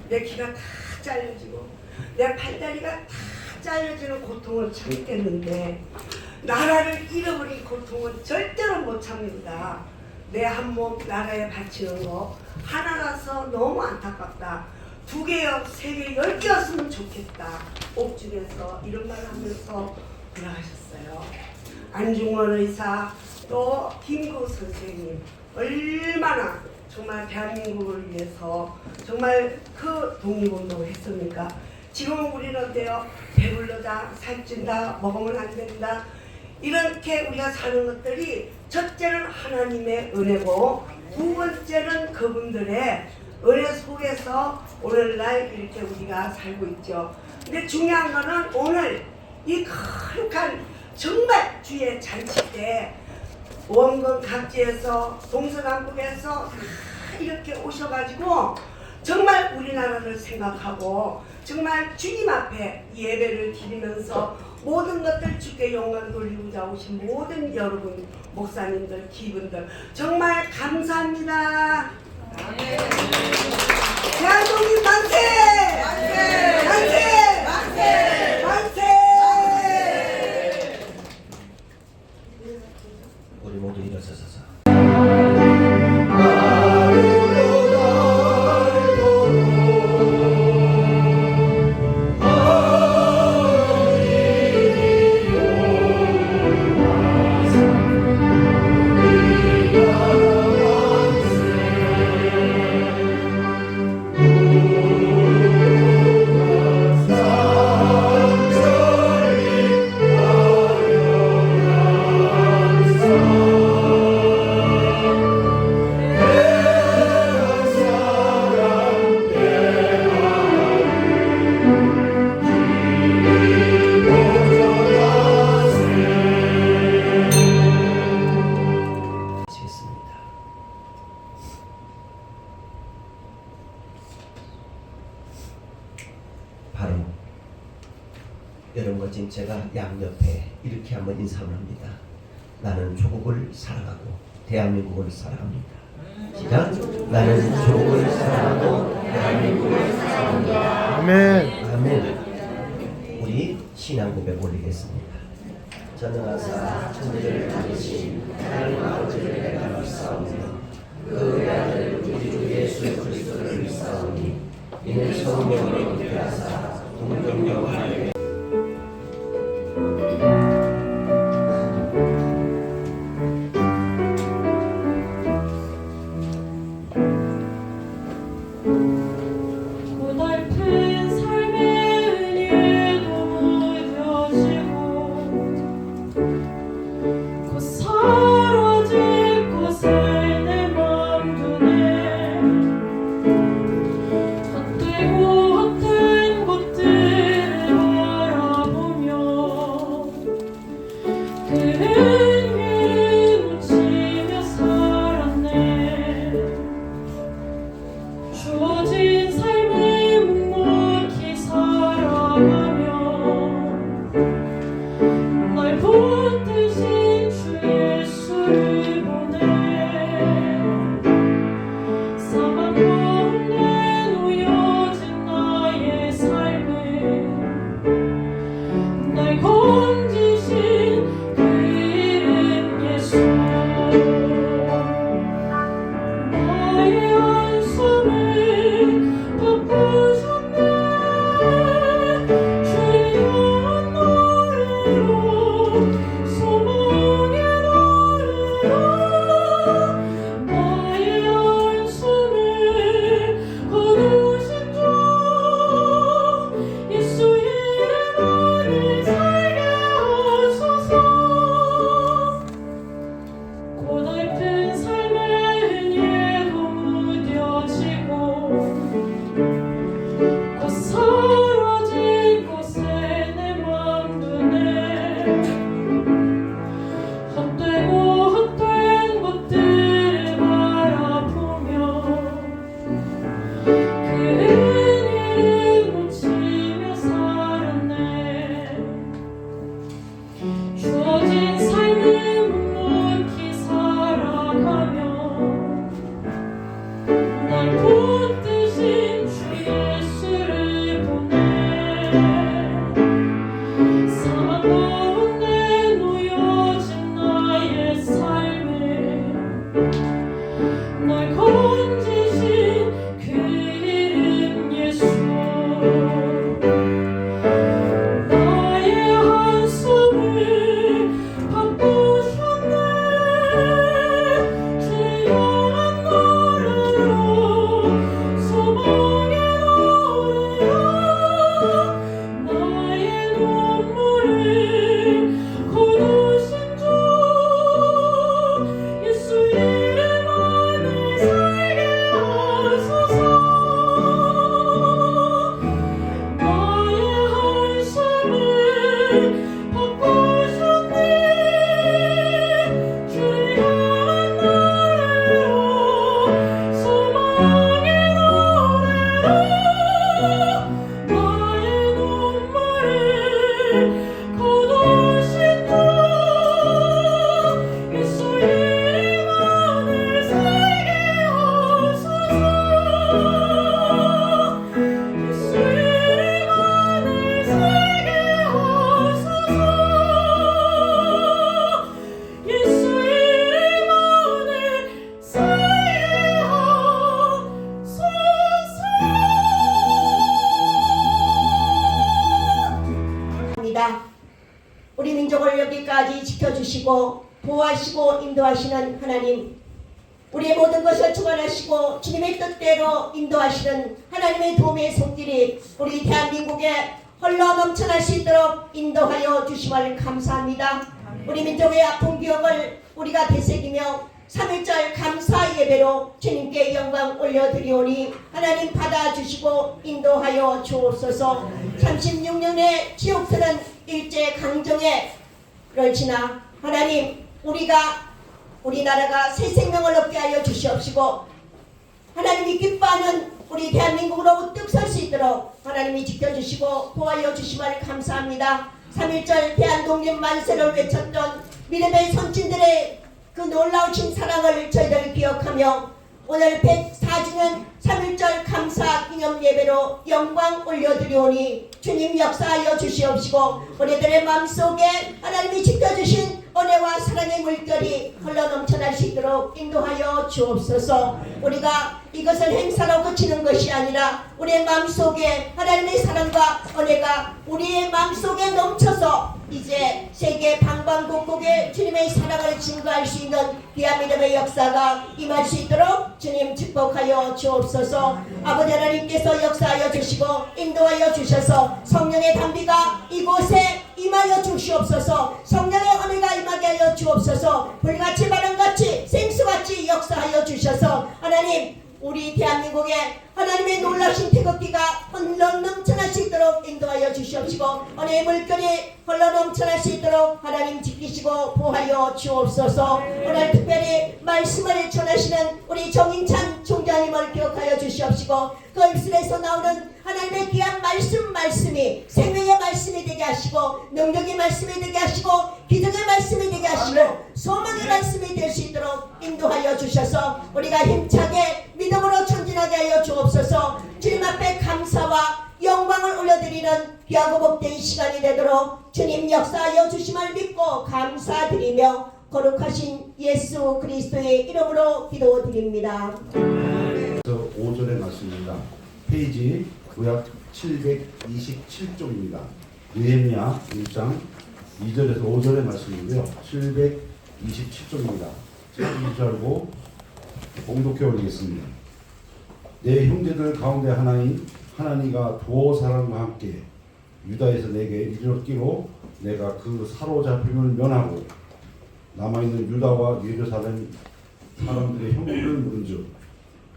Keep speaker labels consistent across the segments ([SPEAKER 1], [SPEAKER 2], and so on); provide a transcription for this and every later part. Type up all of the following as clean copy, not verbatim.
[SPEAKER 1] 내 귀가 다 잘려지고 내 팔다리가 다 잘려지는 고통을 참겠는데 나라를 잃어버린 고통은 절대로 못 참는다. 내 한 몸 나라에 바치는 거 하나라서 너무 안타깝다. 2개여 3개 10개였으면 좋겠다. 옥중에서 이런 말을 하면서 돌아가셨어요. 안중원 의사 또 김구 선생님 얼마나 정말 대한민국을 위해서 정말 그 독립운동을 했습니까? 지금은 우리는 어때요? 배불러다, 살찐다, 먹으면 안 된다. 이렇게 우리가 사는 것들이 첫째는 하나님의 은혜고 2번째는 그분들의 은혜 속에서 오늘날 이렇게 우리가 살고 있죠. 근데 중요한 거는 오늘 이 거룩한 정말 주의 잔치 때 원건 각지에서 동서남북에서 다 이렇게 오셔가지고 정말 우리나라를 생각하고 정말 주님 앞에 예배를 드리면서 모든 것들 주께 영광 돌리고자 오신 모든 여러분 목사님들 기분들 정말 감사합니다. 대한민국 만세! 만세! 만세! 만세! 만세!
[SPEAKER 2] 우리 모두 일어서서 바로 여러분과 지금 제가 양옆에 이렇게 한번 인사를 합니다. 나는 조국을 사랑하고 대한민국을 사랑합니다. 시작. 나는 조국을 사랑하고 대한민국을 사랑합니다.
[SPEAKER 3] 아멘.
[SPEAKER 2] 아멘. 우리 신앙 고백 올리겠습니다. 전능하사 천지를 다니신 하나님 아버지를 내가 믿사오니 그 아들 우리 주 예수 그리스도를 믿사오니 이는 성령으로 잉태하사 동정녀 하나님의
[SPEAKER 4] 고달픈 삶의 은혜도 무뎌지고 곧 사라질 것을 내 맘 두네 헛되고 헛된 것들을
[SPEAKER 3] 지켜주시고 보호하시고 인도하시는 하나님, 우리의 모든 것을 주관하시고 주님의 뜻대로 인도하시는 하나님의 도움의 손길이 우리 대한민국에 홀로 넘쳐날 수 있도록 인도하여 주심을 감사합니다. 우리 민족의 아픈 기억을 우리가 되새기며 3.1절 감사 예배로 주님께 영광 올려드리오니 하나님 받아주시고 인도하여 주옵소서. 36년의 지옥서는 일제 강점기를 지나 하나님 우리나라가 새 생명을 얻게 하여 주시옵시고 하나님이 기뻐하는 우리 대한민국으로 우뚝 설 수 있도록 하나님이 지켜주시고 보호하여 주심을 감사합니다. 3.1절 대한독립 만세를 외쳤던 믿음의 선진들의 그 놀라우신 사랑을 저희들 기억하며 오늘 104주년 3.1절 감사 기념 예배로 영광 올려드리오니 주님 역사하여 주시옵시고 우리들의 마음속에 하나님이 지켜주신 은혜와 사랑의 물결이 흘러넘쳐날 수 있도록 인도하여 주옵소서. 우리가 이것을 행사로 그치는 것이 아니라 우리의 마음속에 하나님의 사랑과 은혜가 우리의 마음속에 넘쳐서 이제 세계 방방곡곡에 주님의 사랑을 증거할 수 있는 귀한 믿음의 역사가 임할 수 있도록 주님 축복하여 주옵소서. 아버지 하나님께서 역사하여 주시고 인도하여 주셔서 성령의 담비가 이곳에 임하여 주시옵소서. 성령의 은혜가 임하게 하여 주옵소서. 불같이 바람같이 생수같이 역사하여 주셔서 하나님 우리 대한민국에 하나님의 놀라신 태극기가 흘러넘쳐날 수 있도록 인도하여 주시옵시고 은혜의 물결이 흘러넘쳐날 수 있도록 하나님 지키시고 보호하여 주옵소서. 오늘 특별히 말씀을 전하시는 우리 정인찬 총장님을 기억하여 주시옵시고 그 입술에서 나오는 하나님의 귀한 말씀이 생명의 말씀이 되게 하시고 능력의 말씀이 되게 하시고 기적의 말씀이 되게 하시고 소망의 말씀이 될 수 있도록 인도하여 주셔서 우리가 힘차게 믿음으로 전진하게 하여 주옵소서. 주님 앞에 감사와 영광을 올려드리는 귀하고 복된 시간이 되도록 주님 역사하여 주심을 믿고 감사드리며 거룩하신 예수 그리스도의 이름으로 기도드립니다.
[SPEAKER 5] 5절의 말씀입니다. 페이지 구약 727쪽입니다. 느헤미야 1장 2절에서 5절의 말씀이고요. 727쪽입니다. 찾기 알고 봉독해 올리겠습니다. 내 형제들 가운데 하나니가 두어 사람과 함께 유다에서 내게 이르렀기로 내가 그 사로잡힘을 면하고 남아있는 유다와 예루살렘 사람들의 형벌을 물은즉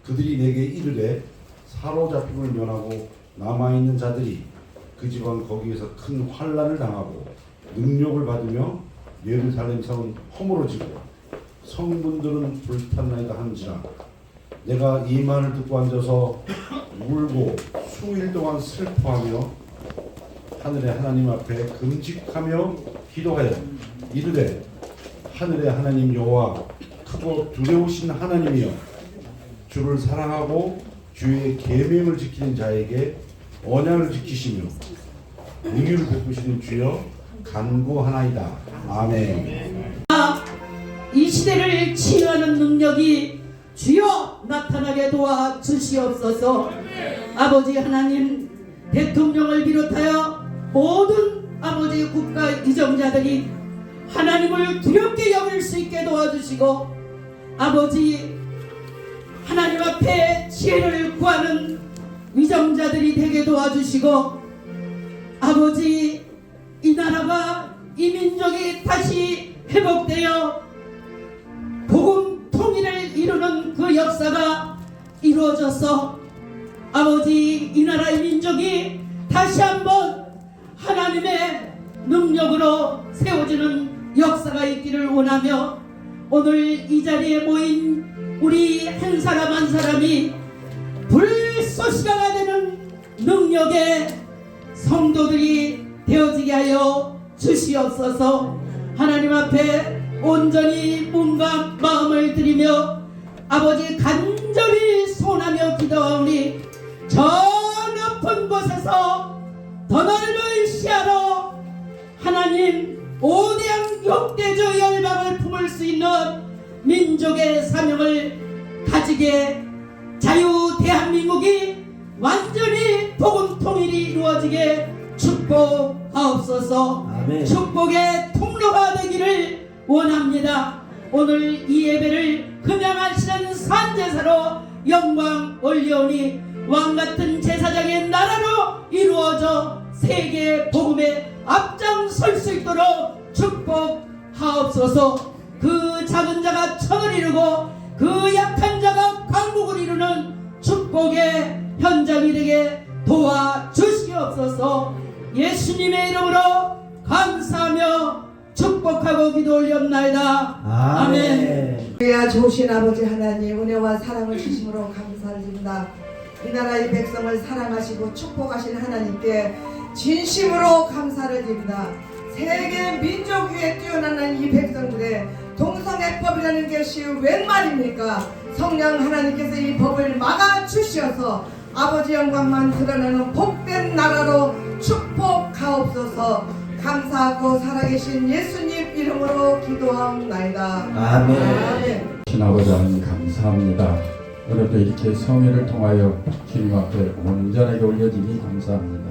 [SPEAKER 5] 그들이 내게 이르되 사로잡힘을 면하고 남아있는 자들이 그 지방 거기에서 큰 환난을 당하고 능력을 받으며 예루살렘 성은 허물어지고 성문들은 불탔나이다 한지라 내가 이 말을 듣고 앉아서 울고 수일 동안 슬퍼하며 하늘의 하나님 앞에 금식하며 기도하여 이르되 하늘의 하나님 여호와 크고 두려우신 하나님이여 주를 사랑하고 주의 계명을 지키는 자에게 언약을 지키시며 긍휼을 베푸시는 주여 간구하나이다. 아멘.
[SPEAKER 6] 이 시대를 치유하는 능력이 주여 나타나게 도와 주시옵소서. 아버지 하나님 대통령을 비롯하여 모든 아버지 국가 이정자들이 하나님을 두렵게 여길 수 있게 도와주시고 아버지 하나님 앞에 지혜를 구하는 위정자들이 되게 도와주시고 아버지 이 나라가 이 민족이 다시 회복되어 복음 통일을 이루는 그 역사가 이루어져서 아버지 이 나라의 민족이 다시 한번 하나님의 능력으로 세워지는 역사가 있기를 원하며 오늘 이 자리에 모인 우리 한 사람 한 사람이 불쏘시가가 되는 능력의 성도들이 되어지게 하여 주시옵소서. 하나님 앞에 온전히 몸과 마음을 드리며 아버지 간절히 소원하며 기도하오니 저 높은 곳에서 더 넓은 시야로 하나님 5대양 6대조 열방을 품을 수 있는 민족의 사명을 가지게 자유 대한민국이 완전히 복음 통일이 이루어지게 축복하옵소서.
[SPEAKER 2] 아멘.
[SPEAKER 6] 축복의 통로가 되기를 원합니다. 오늘 이 예배를 금양하시는 산제사로 영광 올리오니 왕같은 제사장의 나라로 이루어져 세계 복음에 앞장설 수 있도록 축복하옵소서. 그 작은 자가 천을 이루고 그 약한 자가 강국을 이루는 축복의 현장이 되게 도와주시옵소서. 예수님의 이름으로 감사하며 축복하고 기도 올렸나이다. 아멘.
[SPEAKER 1] 주야 좋으신 아버지 하나님, 은혜와 사랑을 주심으로 감사드립니다. 이 나라의 백성을 사랑하시고 축복하신 하나님께 진심으로 감사를 드립니다. 세계 민족 위에 뛰어나는 이 백성들의 동성애법이라는 것이 웬 말입니까? 성령 하나님께서 이 법을 막아주시어서 아버지 영광만 드러나는 복된 나라로 축복하옵소서. 감사하고 살아계신 예수님 이름으로 기도하옵나이다.
[SPEAKER 2] 아멘.
[SPEAKER 7] 아버지 하나님 감사합니다. 오늘도 이렇게 성회를 통하여 주님 앞에 온전하게 올려드리니 감사합니다.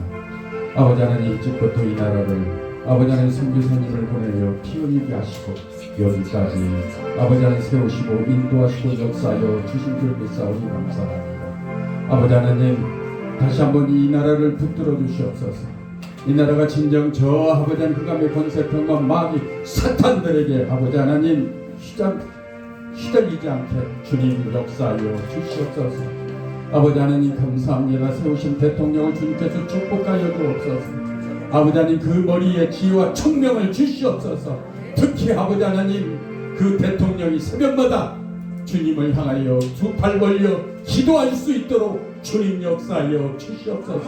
[SPEAKER 7] 아버지 하나님 이제부터 이 나라를 아버지 하나님 선교사님을 보내어 피 흘리게 하시고 여기까지 아버지 하나님 세우시고 인도하시고 역사하여 주신 줄 믿사오니 감사합니다. 아버지 하나님 다시 한번 이 나라를 붙들어 주시옵소서. 이 나라가 진정 저 아버지 하나님 흑암의 권세병과 마귀 사탄들에게 아버지 하나님 휘둘리지 않게 주님 역사하여 주시옵소서. 아버지 하나님 감사합니다. 세우신 대통령을 주님께서 축복하여 주옵소서. 아버지 하나님 그 머리에 지혜와 총명을 주시옵소서. 특히 아버지 하나님 그 대통령이 새벽마다 주님을 향하여 두 팔 벌려 기도할 수 있도록 주님 역사하여 주시옵소서.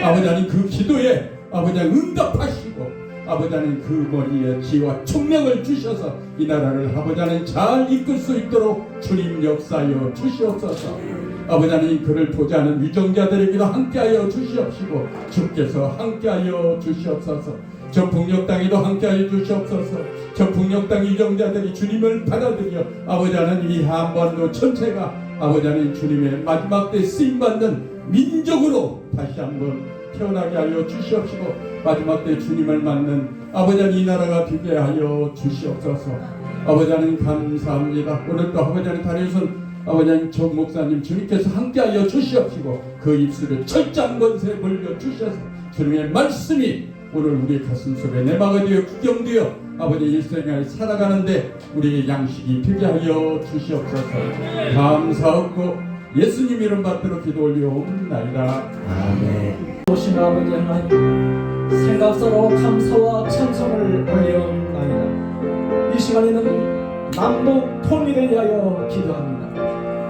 [SPEAKER 7] 아버지 하나님 그 기도에 아버지 하나님 응답하시고 아버지 하나님 그 머리에 지혜와 총명을 주셔서 이 나라를 아버지 하나님 잘 이끌 수 있도록 주님 역사하여 주시옵소서. 아버지 하나님 그를 보지 않은 위정자들에게도 함께하여 주시옵시고 주께서 함께하여 주시옵소서. 저 북녘 땅에도 함께하여 주시옵소서. 저 북녘 땅 위정자들이 주님을 받아들여 아버지 하나님 이 한반도 전체가 아버지 하나님 주님의 마지막 때 쓰임받는 민족으로 다시 한번 태어나게 하여 주시옵시고 마지막 때 주님을 맞는 아버지 하나님 이 나라가 되게 하여 주시옵소서. 아버지 하나님 감사합니다. 오늘도 아버지 하나님 다니선 아버지 하나님 정 목사님 주님께서 함께하여 주시옵시고 그 입술에 철장 권세 물려 주셔서 주님의 말씀이 오늘 우리 가슴속에 내막이 되어 구경되어 아버지 일생을 살아가는데 우리의 양식이 되게 하여 주시옵소서. 감사하고 예수님 이름 받들어 기도 올리옵나이다.
[SPEAKER 2] 아멘.
[SPEAKER 8] 오신 아버지 하나님 생각서로 감사와 찬송을 올려옵나이다. 이 시간에는 남북 통일을 위하여 기도합니다.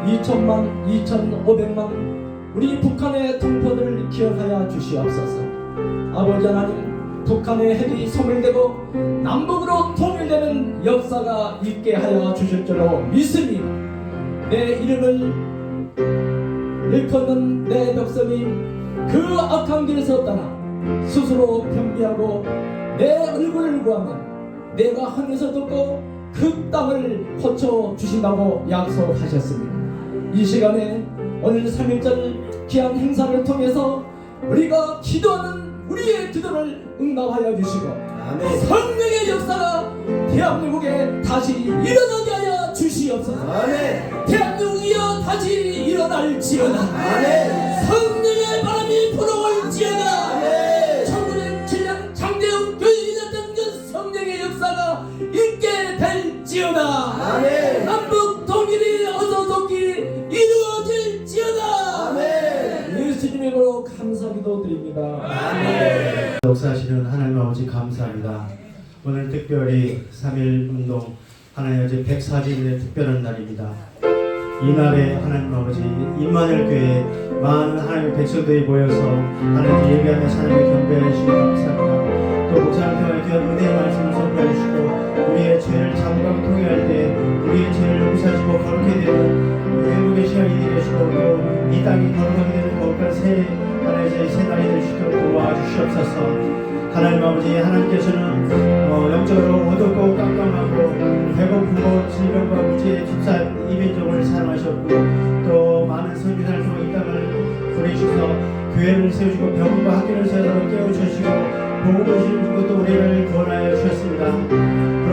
[SPEAKER 8] 2천만 2,500만 우리 북한의 동포들을 기억하여 주시옵소서. 아버지 하나님 북한의 핵이 소멸되고 남북으로 통일되는 역사가 있게 하여 주실 줄로 믿으니 내 이름을 일컫는 내 백성이 그 악한 길에서 떠나 스스로 변비하고 내 얼굴을 구하면 내가 하늘에서 듣고 그 땅을 고쳐 주신다고 약속하셨습니다. 이 시간에 오늘 3.1절 귀한 행사를 통해서 우리가 기도하는 우리의 기도를 응답하여 주시고
[SPEAKER 2] 아멘.
[SPEAKER 8] 성령의 역사가 대한민국에 다시 일어나게 하여 주시옵소서.
[SPEAKER 2] 아멘.
[SPEAKER 8] 대한민국이여 다시 일어날지어다.
[SPEAKER 2] 아멘.
[SPEAKER 8] 성령의 바람이 불어올지어다.
[SPEAKER 2] 아멘.
[SPEAKER 8] 1907년 장대웅 교인이 됐던 그 성령의 역사가 있게 될지어다.
[SPEAKER 2] 아멘.
[SPEAKER 8] 남북 통일이 어서 속히 이루어질지어다.
[SPEAKER 2] 아멘.
[SPEAKER 8] 예수님으로 감사기도 드립니다.
[SPEAKER 2] 아멘.
[SPEAKER 9] 역사하시는 하나님 아버지 감사합니다. 오늘 특별히 3.1 운동 하나님 아버지 140일의 특별한 날입니다. 이날에 하나님 아버지 임마누엘 교회에 많은 하나님의 백성들이 모여서 하나님 예배하며 하나님을 경배해 주시고 감사합니다. 또 목사님 통해 귀한 은혜의 말씀을 선포해 주시고 우리의 죄를 자복하고 통회할 때 우리의 죄를 용서하시고 거룩하게 되는 회복의 시간이 되시고 또 이 땅이 거룩하게 되는 거룩한 새 하나님의 새 날이 될 수 있도록 도와주시옵소서. 하나님 아버지 하나님께서는 영적으로 어둡고 깜깜하고 배고프고 질병과 무지의 집산 이민족을 사랑하셨고 또 많은 선교사를 통해 이 땅을 보내주셔서 교회를 세우시고 병원과 학교를 세워서 깨우쳐주시고 복음을 주시고 또 우리를 구원하여 주셨습니다.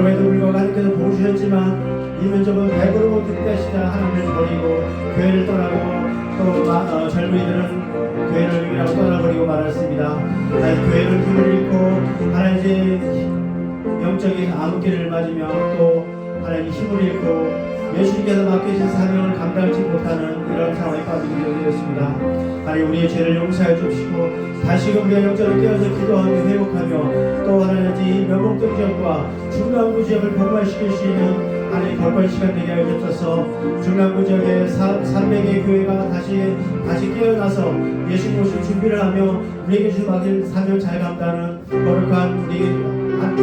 [SPEAKER 9] 그럼에도 불구하고 하나님께서 보여주셨지만 이 면접은 100으로 득대시자 하나님을 버리고 교회를 떠나고 또 젊은이들은 교회를 위하여 떠나버리고 말았습니다. 하나님 교회는 힘을 잃고 하나님 영적인 암흑기를 맞으며 또 하나님 힘을 잃고 예수님께서 맡겨주신 사명을 감당하지 못하는 이런 상황에 빠지게 되었습니다. 하나님 우리의 죄를 용서해 주시고 다시금 우리가 영적으로 깨어서 기도하며 회복하며 또 하나님 명목동지역과 중랑구 지역을 복원시킬 수 있는 하나님 벌벌 시간 되게 하여 주옵소서. 중랑구 지역의 300의 교회가 다시 깨어나서 예수님 오실 준비를 하며 우리에게 주신 사명 잘 감당하는 거룩한 우리 함께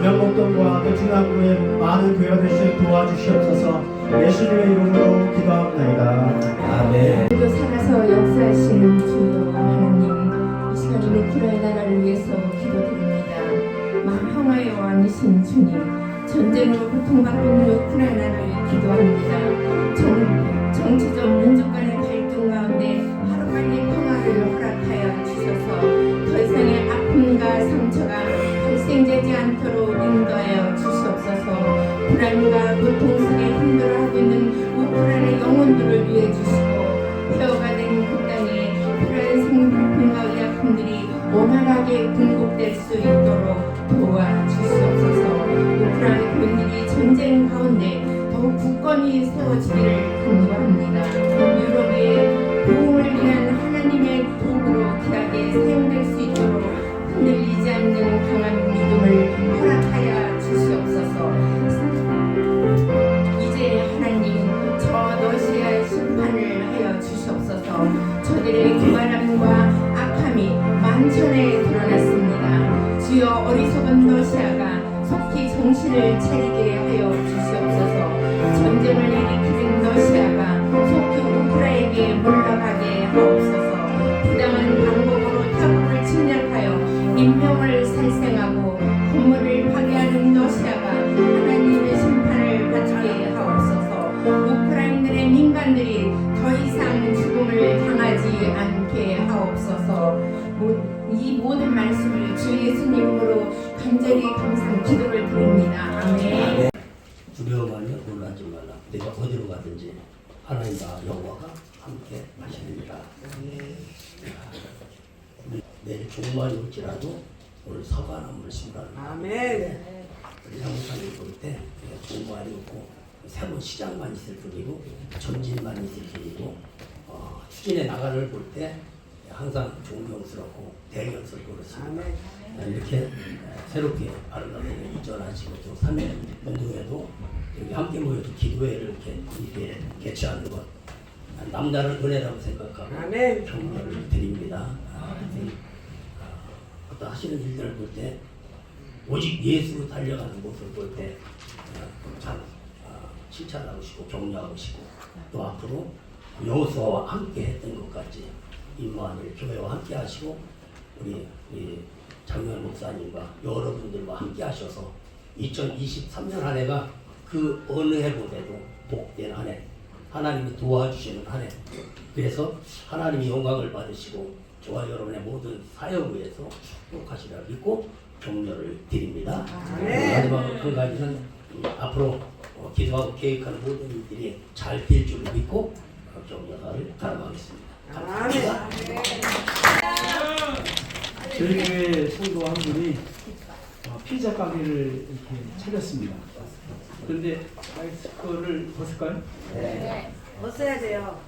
[SPEAKER 9] 명목동과 또 중랑구의 많은 교회가 될 수 있도록 도와주시옵소서. 예수님의 이름으로 기도합니다.
[SPEAKER 2] 아멘.
[SPEAKER 10] 또 살아서 역사하시는 주 하나님, 이 시간 우리 우크라이나 나라를 위해서 기도드립니다. 만평화의 왕이신 주님, 전쟁으로 고통받고 있는 우크라이나를 기도합니다. 정치적 민족 간의 갈등 가운데 하루빨리 평화를 허락하여 주셔서 더 이상의 아픔과 상처가 발생되지 않도록 인도하여 주시옵소서. 불안과 고통 속에 힘들어하고 있는 우크라이나 영혼들을 위해 주시고 폐허가 된 그 땅에 필요한 생필품과 의약품들이 원활하게 공급될 수 있도록 도와주시옵소서. 우크라이나 교인들이 전쟁 가운데 더욱 굳건히 세워지기를 간구합니다. 유럽의 보험을 위한 하나님의 도구로 귀하게 사용될 수 있도록 흔들리지 않는 강한 믿음을 허락하여 주시옵소서. 이제 하나님 저 러시아 심판을 하여 주시옵소서. 저들의 교만함과 악함이 만천에 드러났습니다. 주여 어리석은 러시아가 속히 정신을 차리게 하여 주시옵소서. 전쟁을 일으키는 러시아가 속히 우크라이나에게 물러가게 하옵소서. 부당한 방법으로 타국을 침략하여 인명을 살생하고 건물을 파괴하는 러시아가 하나님의 심판을 받게 하옵소서. 우크라이나의 민간들이 더 이상 죽음을 당하지 않게 하옵소서. 이 모든 말씀을 주 예수님으로 간절히 감사 기도를 드립니다. 아멘.
[SPEAKER 11] 두려워하며 놀라지 말라. 내가 어디로 가든지 하나님 나 여호와가 함께 하시리라. 내일 종말이 올지라도 오늘 사과나무를 심으라는 아멘. 우리 장로사님 볼 때 종말이 없고 새로운 시장만 있을 뿐이고 전진만 있을 뿐이고 추진해 나가를 볼 때 항상 존경스럽고 대견스럽고 그렇습니다. 이렇게 새롭게 아름답게 이전하시고 또 3일 운동회도 여기 함께 모여서 기도회를 이렇게 개최하는 것 남다른 은혜라고 생각하고 격려를 드립니다. 어떤 하시는 일들을 볼 때 오직 예수로 달려가는 모습을 볼 때 참 칭찬하고 싶고 격려하고 싶고 또 앞으로 여호수아와 함께 했던 것 같이 임마누엘 교회와 함께 하시고 우리 장로현 목사님과 여러분들과 함께 하셔서 2023년 한 해가 그 어느 해보다도 복된 한 해, 하나님이 도와주시는 한 해. 그래서 하나님이 영광을 받으시고 저와 여러분의 모든 사역을 위해서 축복하시리라 믿고 격려를 드립니다. 마지막 한 가지는 앞으로 기도하고 계획하는 모든 일들이 잘 될 줄 믿고 격려를 바라겠습니다. 감사합니다.
[SPEAKER 12] 저희 교회 성도 한 분이 피자 가게를 이렇게 차렸습니다. 그런데 마스크를 벗을까요?
[SPEAKER 1] 네. 벗어야 돼요.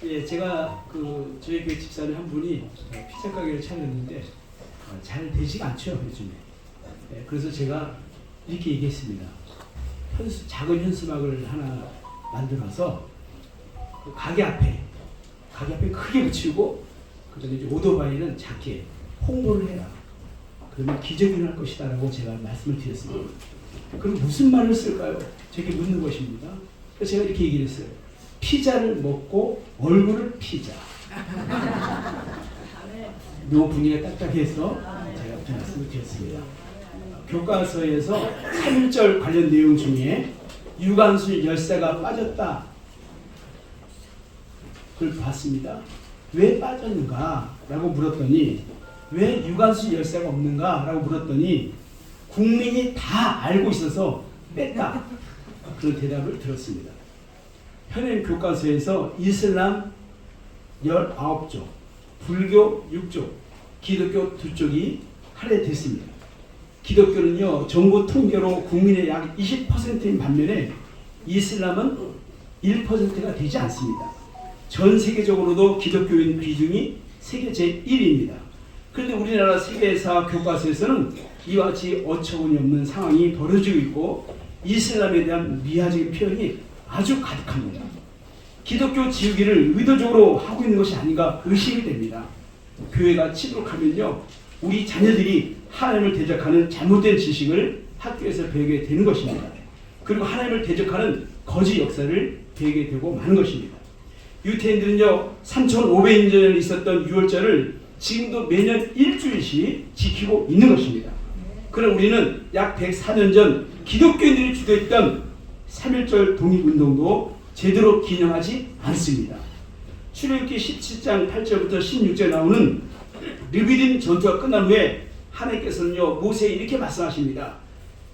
[SPEAKER 12] 예, 제가 저희 교회 집사님 한 분이 피자 가게를 차렸는데 잘 되지가 않죠 요즘에. 예, 그래서 제가 이렇게 얘기했습니다. 작은 현수막을 하나 만들어서 그 가게 앞에 크게 붙이고 그다음에 이제 오토바이는 작게 홍보를 해라. 그러면 기적이 일어날 것이다라고 제가 말씀을 드렸습니다. 그럼 무슨 말을 쓸까요? 제게 묻는 것입니다. 그래서 제가 이렇게 얘기를 했어요. 피자를 먹고 얼굴을 피자. 너무 분위기가 딱딱해서 제가 이렇게 말씀을 드렸습니다. 교과서에서 3.1절 관련 내용 중에 유관순 열쇠가 빠졌다. 그걸 봤습니다. 왜 빠졌는가? 라고 물었더니 왜 유관순 열사가 없는가라고 물었더니 국민이 다 알고 있어서 뺐다. 그런 대답을 들었습니다. 현행 교과서에서 이슬람 19쪽, 불교 6쪽, 기독교 2쪽이 할애됐습니다. 기독교는요, 정부 통계로 국민의 약 20%인 반면에 이슬람은 1%가 되지 않습니다. 전 세계적으로도 기독교인 비중이 세계 제1위입니다. 그런데 우리나라 세계사 교과서에서는 이와 같이 어처구니 없는 상황이 벌어지고 있고 이슬람에 대한 미화적인 표현이 아주 가득합니다. 기독교 지우기를 의도적으로 하고 있는 것이 아닌가 의심이 됩니다. 교회가 치도록하면요, 우리 자녀들이 하나님을 대적하는 잘못된 지식을 학교에서 배우게 되는 것입니다. 그리고 하나님을 대적하는 거짓 역사를 배우게 되고 마는 것입니다. 유태인들은요, 3500년 전에 있었던 유월절을 지금도 매년 일주일씩 지키고 있는 것입니다. 그럼 우리는 약 104년 전 기독교인들이 주도했던 3.1절 독립운동도 제대로 기념하지 않습니다. 출애굽기 17장 8절부터 16절에 나오는 르비딤 전투가 끝난 후에 하나님께서는요, 모세에 이렇게 말씀하십니다.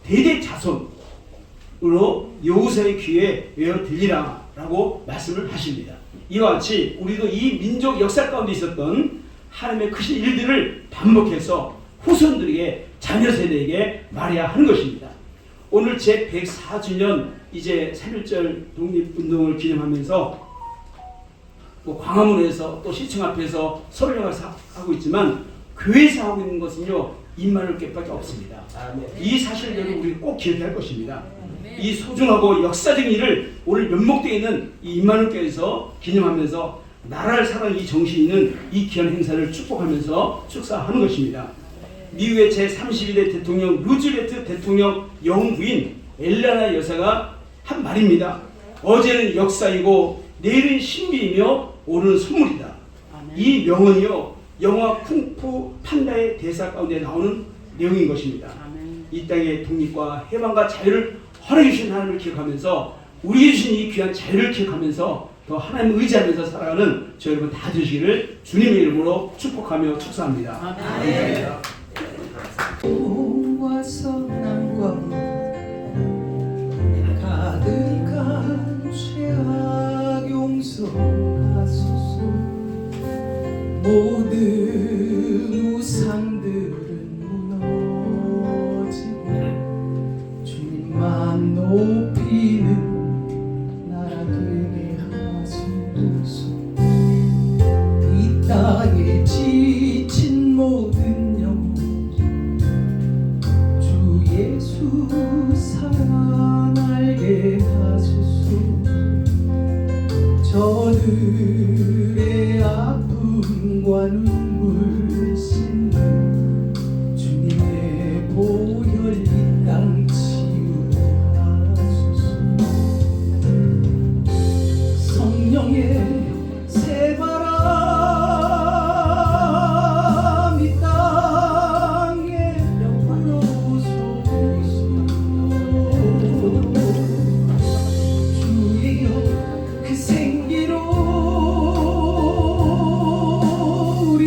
[SPEAKER 12] 대대 자손으로 여호수아의 귀에 외어 들리라 라고 말씀을 하십니다. 이와 같이 우리도 이 민족 역사 가운데 있었던 하나님의 크신 일들을 반복해서 후손들에게, 자녀 세대에게 말해야 하는 것입니다. 오늘 제 104주년 이제 3.1절 독립운동을 기념하면서 광화문에서 또 시청 앞에서 설교를 하고 있지만 교회에서 하고 있는 것은요, 임마누엘 교회밖에 없습니다. 이 사실을 여러분 우리 꼭 기억해야 할 것입니다. 이 소중하고 역사적인 일을 오늘 면목되어 있는 이 임마누엘 교회에서 기념하면서 나라를 사랑하는 이 정신이 있는 이 귀한 행사를 축복하면서 축사하는 것입니다. 미국의 제32대 대통령 루즈벨트 대통령 영부인 엘레나 여사가 한 말입니다. 어제는 역사이고 내일은 신비이며 오늘은 선물이다. 이 명언이요, 영화 쿵푸 판다의 대사 가운데 나오는 내용인 것입니다. 이 땅의 독립과 해방과 자유를 허락해 주신 하나님을 기억하면서 우리에게 주신 이 귀한 자유를 기억하면서 더 하나님을 의지하면서 살아가는 저 여러분 다 되시기를 주님의 이름으로 축복하며 축사합니다. 감사합니다.
[SPEAKER 6] 와 선함과 가득한 죄악 용서하소서. 모든 우상들은 무너지고 주님만 높이는 나라 되게 하소서. 이 땅에 지친 모든 영혼 주 예수 사랑 알게 하소서. 저들의 아픔과 눈물 씻는 주님의 보혈 이 땅 치유하소서. 성령의 새바람 이 땅에 불어오소서. 주여 그 생기로 우리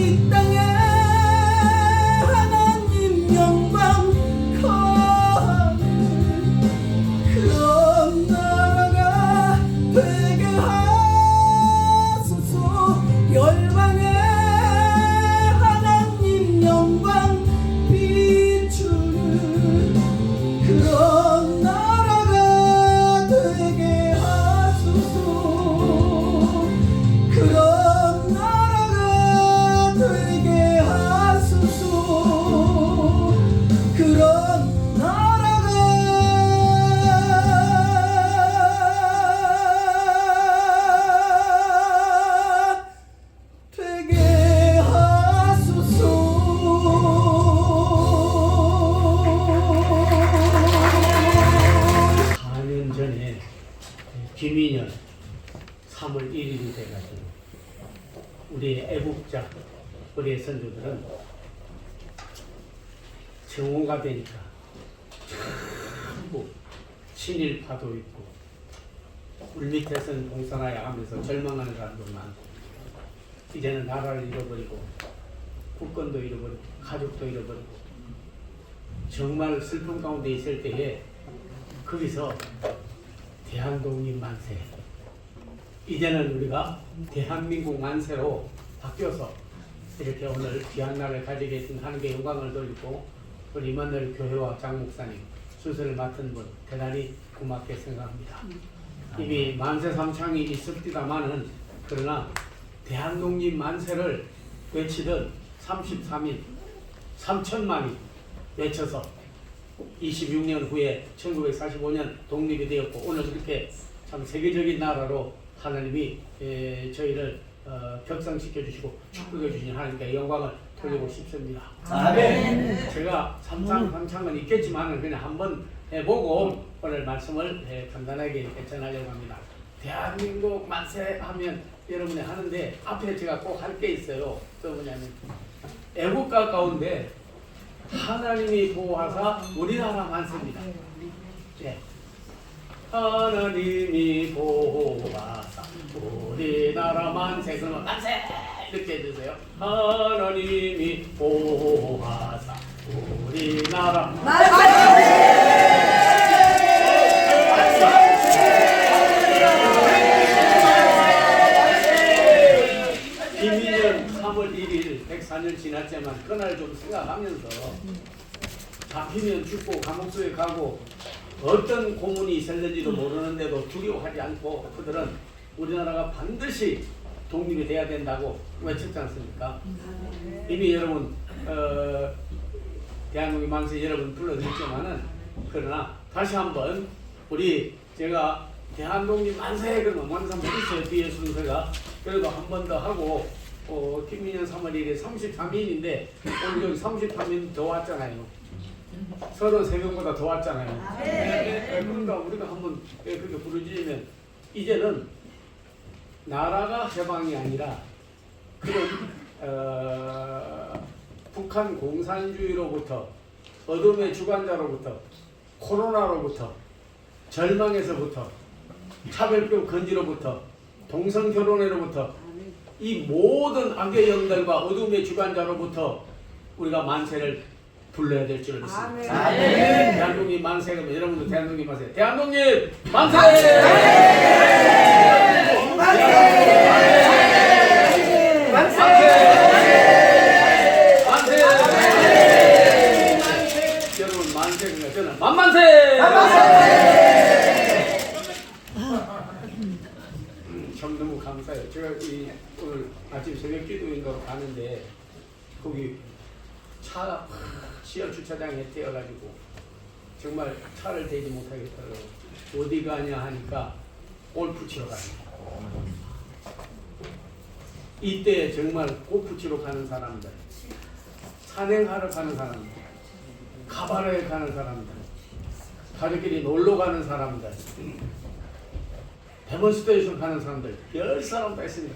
[SPEAKER 6] 이 땅에 하나님 영광 거하는 그런 나라가 되게 하소서. 열방에 하나님 영광 비추는 그런 나라가 되게 하소서. 그런 나라가 되게 하소서. 그런 나라가 되게 하소서.
[SPEAKER 11] 4년 전에 김인현 3월 1일이 돼가지고 우리 애국자 우리의 선조들은 정오가 되니까 전부 친일파도 있고 물밑에서는 동서나야 하면서 절망하는 사람도 많고 이제는 나라를 잃어버리고 국권도 잃어버리고 가족도 잃어버리고 정말 슬픔 가운데 있을 때에 거기서 대한독립 만세, 이제는 우리가 대한민국 만세로 바뀌어서 이렇게 오늘 귀한 날을 가지게 된 하나님께 영광을 돌리고 우리 임마누엘 교회와 장 목사님 순서를 맡은 분 대단히 고맙게 생각합니다. 이미 만세 삼창이 있었디다마는 그러나 대한독립 만세를 외치던 33인 3천만이 외쳐서 26년 후에 1945년 독립이 되었고 오늘 그렇게 참 세계적인 나라로 하나님이 저희를 격상시켜 주시고 축복해 주신 하나님께 영광을 돌리고 싶습니다.
[SPEAKER 6] 아멘.
[SPEAKER 11] 제가 삼창은 있겠지만 그냥 한번 해보고 오늘 말씀을 간단하게 전하려고 합니다. 대한민국 만세하면 여러분이 하는데 앞에 제가 꼭 할 게 있어요. 또 뭐냐면 애국가 가운데 하나님이 보호하사 우리나라 만세입니다. 예. 하나님이 보호하사 우리나라 만세. 그러면 만세 이렇게 해주세요. 하나님이 보호하사 우리나라 만세. 김인현 3월 1일 104년 지났지만 그날 좀 생각하면서 잡히면 죽고 감옥소에 가고 어떤 고문이 있었는지도 모르는데도 두려워하지 않고 그들은 우리나라가 반드시 독립이 돼야 된다고 외쳤지 않습니까? 이미 여러분 대한민국 만세 여러분 불러드렸지만은 그러나 다시 한번 우리 제가 대한독립 만세 그러면 만세 있어요. 뒤에 순서가 그래도 한 번 더 하고 김민현 3월 1일 33인인데 오늘 여기 33인 더 왔잖아요. 33명보다 더 왔잖아요. 그러니까 우리가 한번 그렇게 부르짖으면 이제는 나라가 해방이 아니라 그런 북한 공산주의로부터 어둠의 주관자로부터 코로나로부터 절망에서부터 차별적 건지로부터 동성결혼으로부터 이 모든 악의 영들과 어둠의 주관자로부터 우리가 만세를 불러야 될 줄을 믿습니다. 대한독립 만세가 여러분도 대한독립 만세. 대한독립 만세! 만세! 여러분 만세가 저는 만만세! 참 너무 감사해요. 제가 오늘 아침 새벽 기도인가로 가는데 거기 차 지하 주차장에 태워가지고 정말 차를 대지 못하겠더라고요. 어디 가냐 하니까 골프 치러 가요. 이때 정말 골프 치러 가는 사람들, 산행하러 가는 사람들, 가바로에 가는 사람들, 가족끼리 놀러 가는 사람들, 데몬스트레이션 가는 사람들, 열 사람 다 있습니다.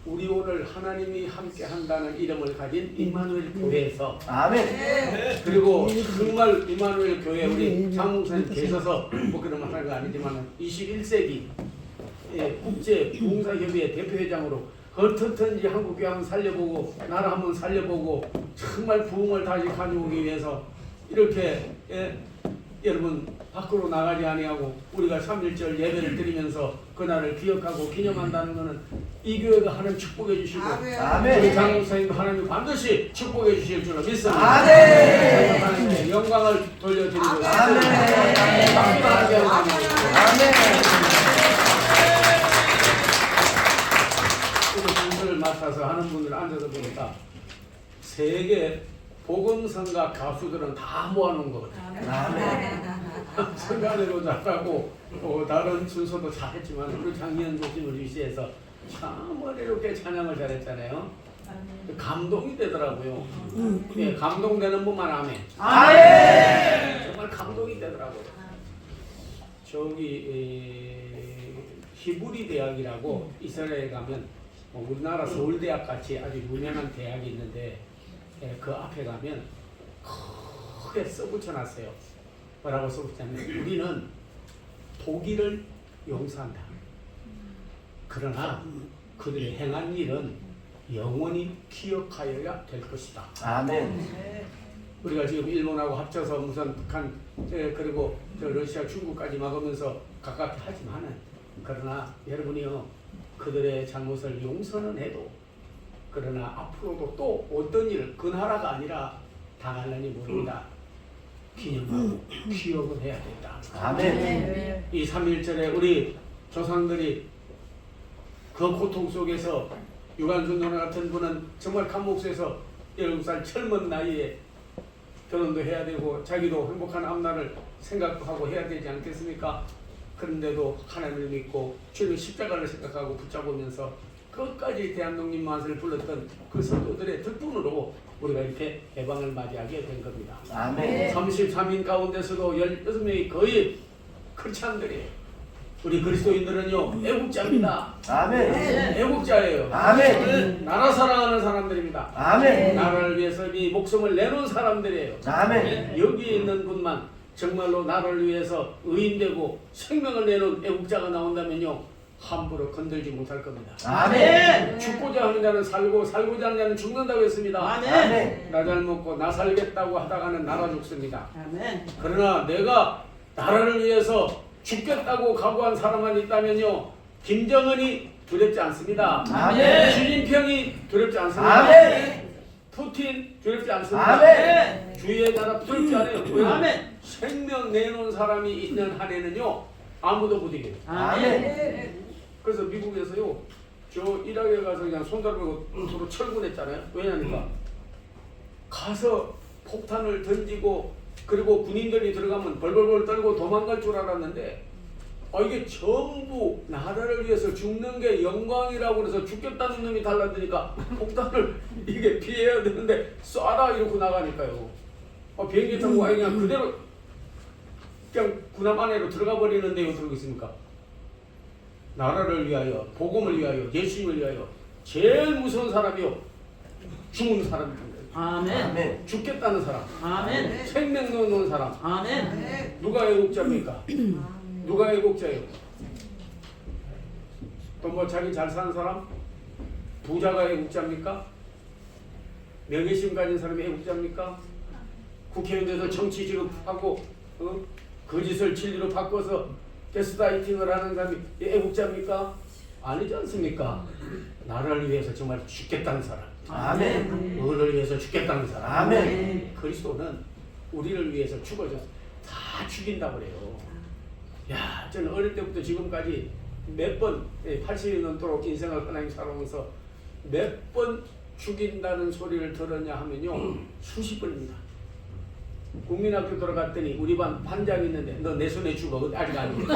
[SPEAKER 11] 우리 오늘 하나님이 함께 한다는 이름을 가진 임마누엘 교회에서 아멘. 그리고 정말 임마누엘 교회 우리 장목사님 계셔서 뭐 그런 말 하는 거 아니지만 21세기 국제 부흥사협의회 대표회장으로
[SPEAKER 12] 어떻든지 한국교회 한번 살려보고 나라 한번 살려보고 정말 부흥을 다시 가져오기 위해서 이렇게 여러분 밖으로 나가지 아니하고 우리가 3.1절 예배를 드리면서 그날을 기억하고 기념한다는 것은 이 교회가 하나님 축복해 주시고 우리 장로사님도 하나님 반드시 축복해 주실 줄로 믿습니다. 하나님께 영광을 돌려드리고 박수하게 분들을 맡아서 하는 분들 앉아서 보니까 세계 복음성가 가수들은 다 모아놓은 거거든요. 성가대로 잘하고 다른 순서도 잘했지만 우리 장희연 교수님을 위시해서 참 이렇게 찬양을 잘했잖아요. 감동이 되더라고요. 예, 감동되는 분만 아멘. 정말 감동이 되더라고요. 저기 히브리 대학이라고 이스라엘에 가면 우리나라 서울대학 같이 아주 유명한 대학이 있는데 그 앞에 가면 크게 써붙여놨어요. 뭐라고 써붙였냐면 우리는 독일을 용서한다. 그러나 그들이 행한 일은 영원히 기억하여야 될 것이다.
[SPEAKER 2] 아멘.
[SPEAKER 12] 우리가 지금 일본하고 합쳐서 무슨 북한 그리고 저 러시아 중국까지 막으면서 가깝게 하지만은 그러나 여러분이요 그들의 잘못을 용서는 해도 그러나 앞으로도 또 어떤 일 그 나라가 아니라 당할려니 모릅니다. 기념하고 기억을 해야 된다.
[SPEAKER 2] 아멘.
[SPEAKER 12] 이 3.1절에 우리 조상들이 그 고통 속에서 유관순 누나 같은 분은 정말 감옥에서 17살 젊은 나이에 결혼도 해야 되고 자기도 행복한 앞날을 생각도 하고 해야 되지 않겠습니까? 그런데도 하나님을 믿고 주님의 십자가를 생각하고 붙잡으면서 끝까지 대한독립 만세를 불렀던 그 성도들의 덕분으로 우리가 이렇게 해방을 맞이하게 된 겁니다.
[SPEAKER 2] 아멘.
[SPEAKER 12] 33인 가운데서도 16명이 거의 크리스찬들이에요. 우리 그리스도인들은요 애국자입니다.
[SPEAKER 2] 아멘.
[SPEAKER 12] 애국자예요.
[SPEAKER 2] 아멘.
[SPEAKER 12] 나라 사랑하는 사람들입니다.
[SPEAKER 2] 아멘.
[SPEAKER 12] 나라를 위해서 이 목숨을 내놓은 사람들이에요.
[SPEAKER 2] 아멘.
[SPEAKER 12] 여기 있는 분만 정말로 나라를 위해서 의인되고 생명을 내놓은 애국자가 나온다면요 함부로 건들지 못할 겁니다.
[SPEAKER 2] 아멘.
[SPEAKER 12] 죽고자 하는 자는 살고 살고자 하는 자는 죽는다고 했습니다.
[SPEAKER 2] 아멘.
[SPEAKER 12] 나 잘 먹고 나 살겠다고 하다가는 나라 죽습니다.
[SPEAKER 1] 아멘.
[SPEAKER 12] 그러나 내가 나라를 위해서 죽겠다고 각오한 사람만 있다면요 김정은이 두렵지 않습니다.
[SPEAKER 2] 아멘.
[SPEAKER 12] 시진핑이 두렵지 않습니다.
[SPEAKER 2] 아멘.
[SPEAKER 12] 푸틴 두렵지 않습니다.
[SPEAKER 2] 아멘.
[SPEAKER 12] 주위의 나라 두렵지 않아요. 왜?
[SPEAKER 1] 아멘.
[SPEAKER 12] 생명 내놓은 사람이 있는 한에는요 아무도 못 이겨요.
[SPEAKER 2] 아멘.
[SPEAKER 12] 그래서 미국에서요 저 이라크에 가서 그냥 손잡고 서로 철군했잖아요. 왜냐니까 가서 폭탄을 던지고 그리고 군인들이 들어가면 벌벌벌 떨고 도망갈 줄 알았는데 이게 전부 나라를 위해서 죽는 게 영광이라고 그래서 죽겠다는 놈이 달라드니까 폭탄을 이게 피해야 되는데 쏴라 이러고 나가니까요. 비행기 타고 그냥 그대로 그냥 군함 안으로 들어가 버리는데요. 들어오겠습니까? 나라를 위하여 복음을 위하여 예수님을 위하여 제일 무서운 사람이요 죽은 사람입니다.
[SPEAKER 1] 아멘.
[SPEAKER 12] 죽겠다는 사람.
[SPEAKER 1] 아멘.
[SPEAKER 12] 생명 넣는 사람.
[SPEAKER 1] 아멘.
[SPEAKER 12] 누가 애국자입니까? 누가 애국자예요? 또 뭐 자기 잘 사는 사람? 부자가 애국자입니까? 명예심 가진 사람이 애국자입니까? 국회의원 돼서 정치 지급하고 거짓을 진리로 바꿔서 게스트라이팅을 하는 사람이 애국자입니까? 아니지 않습니까? 나라를 위해서 정말 죽겠다는 사람.
[SPEAKER 2] 아멘.
[SPEAKER 12] 너를 위해서 죽겠다는 사람.
[SPEAKER 2] 아멘.
[SPEAKER 12] 그리스도는 우리를 위해서 죽어줘서 다 죽인다 그래요. 야, 저는 어릴 때부터 지금까지 몇 번 80년 넘도록 인생을 하나님 살아오면서 몇 번 죽인다는 소리를 들었냐 하면요 수십 번입니다. 국민학교 들어갔더니 우리 반 반장이 있는데 너 내 손에 죽어. 아직 안 죽어.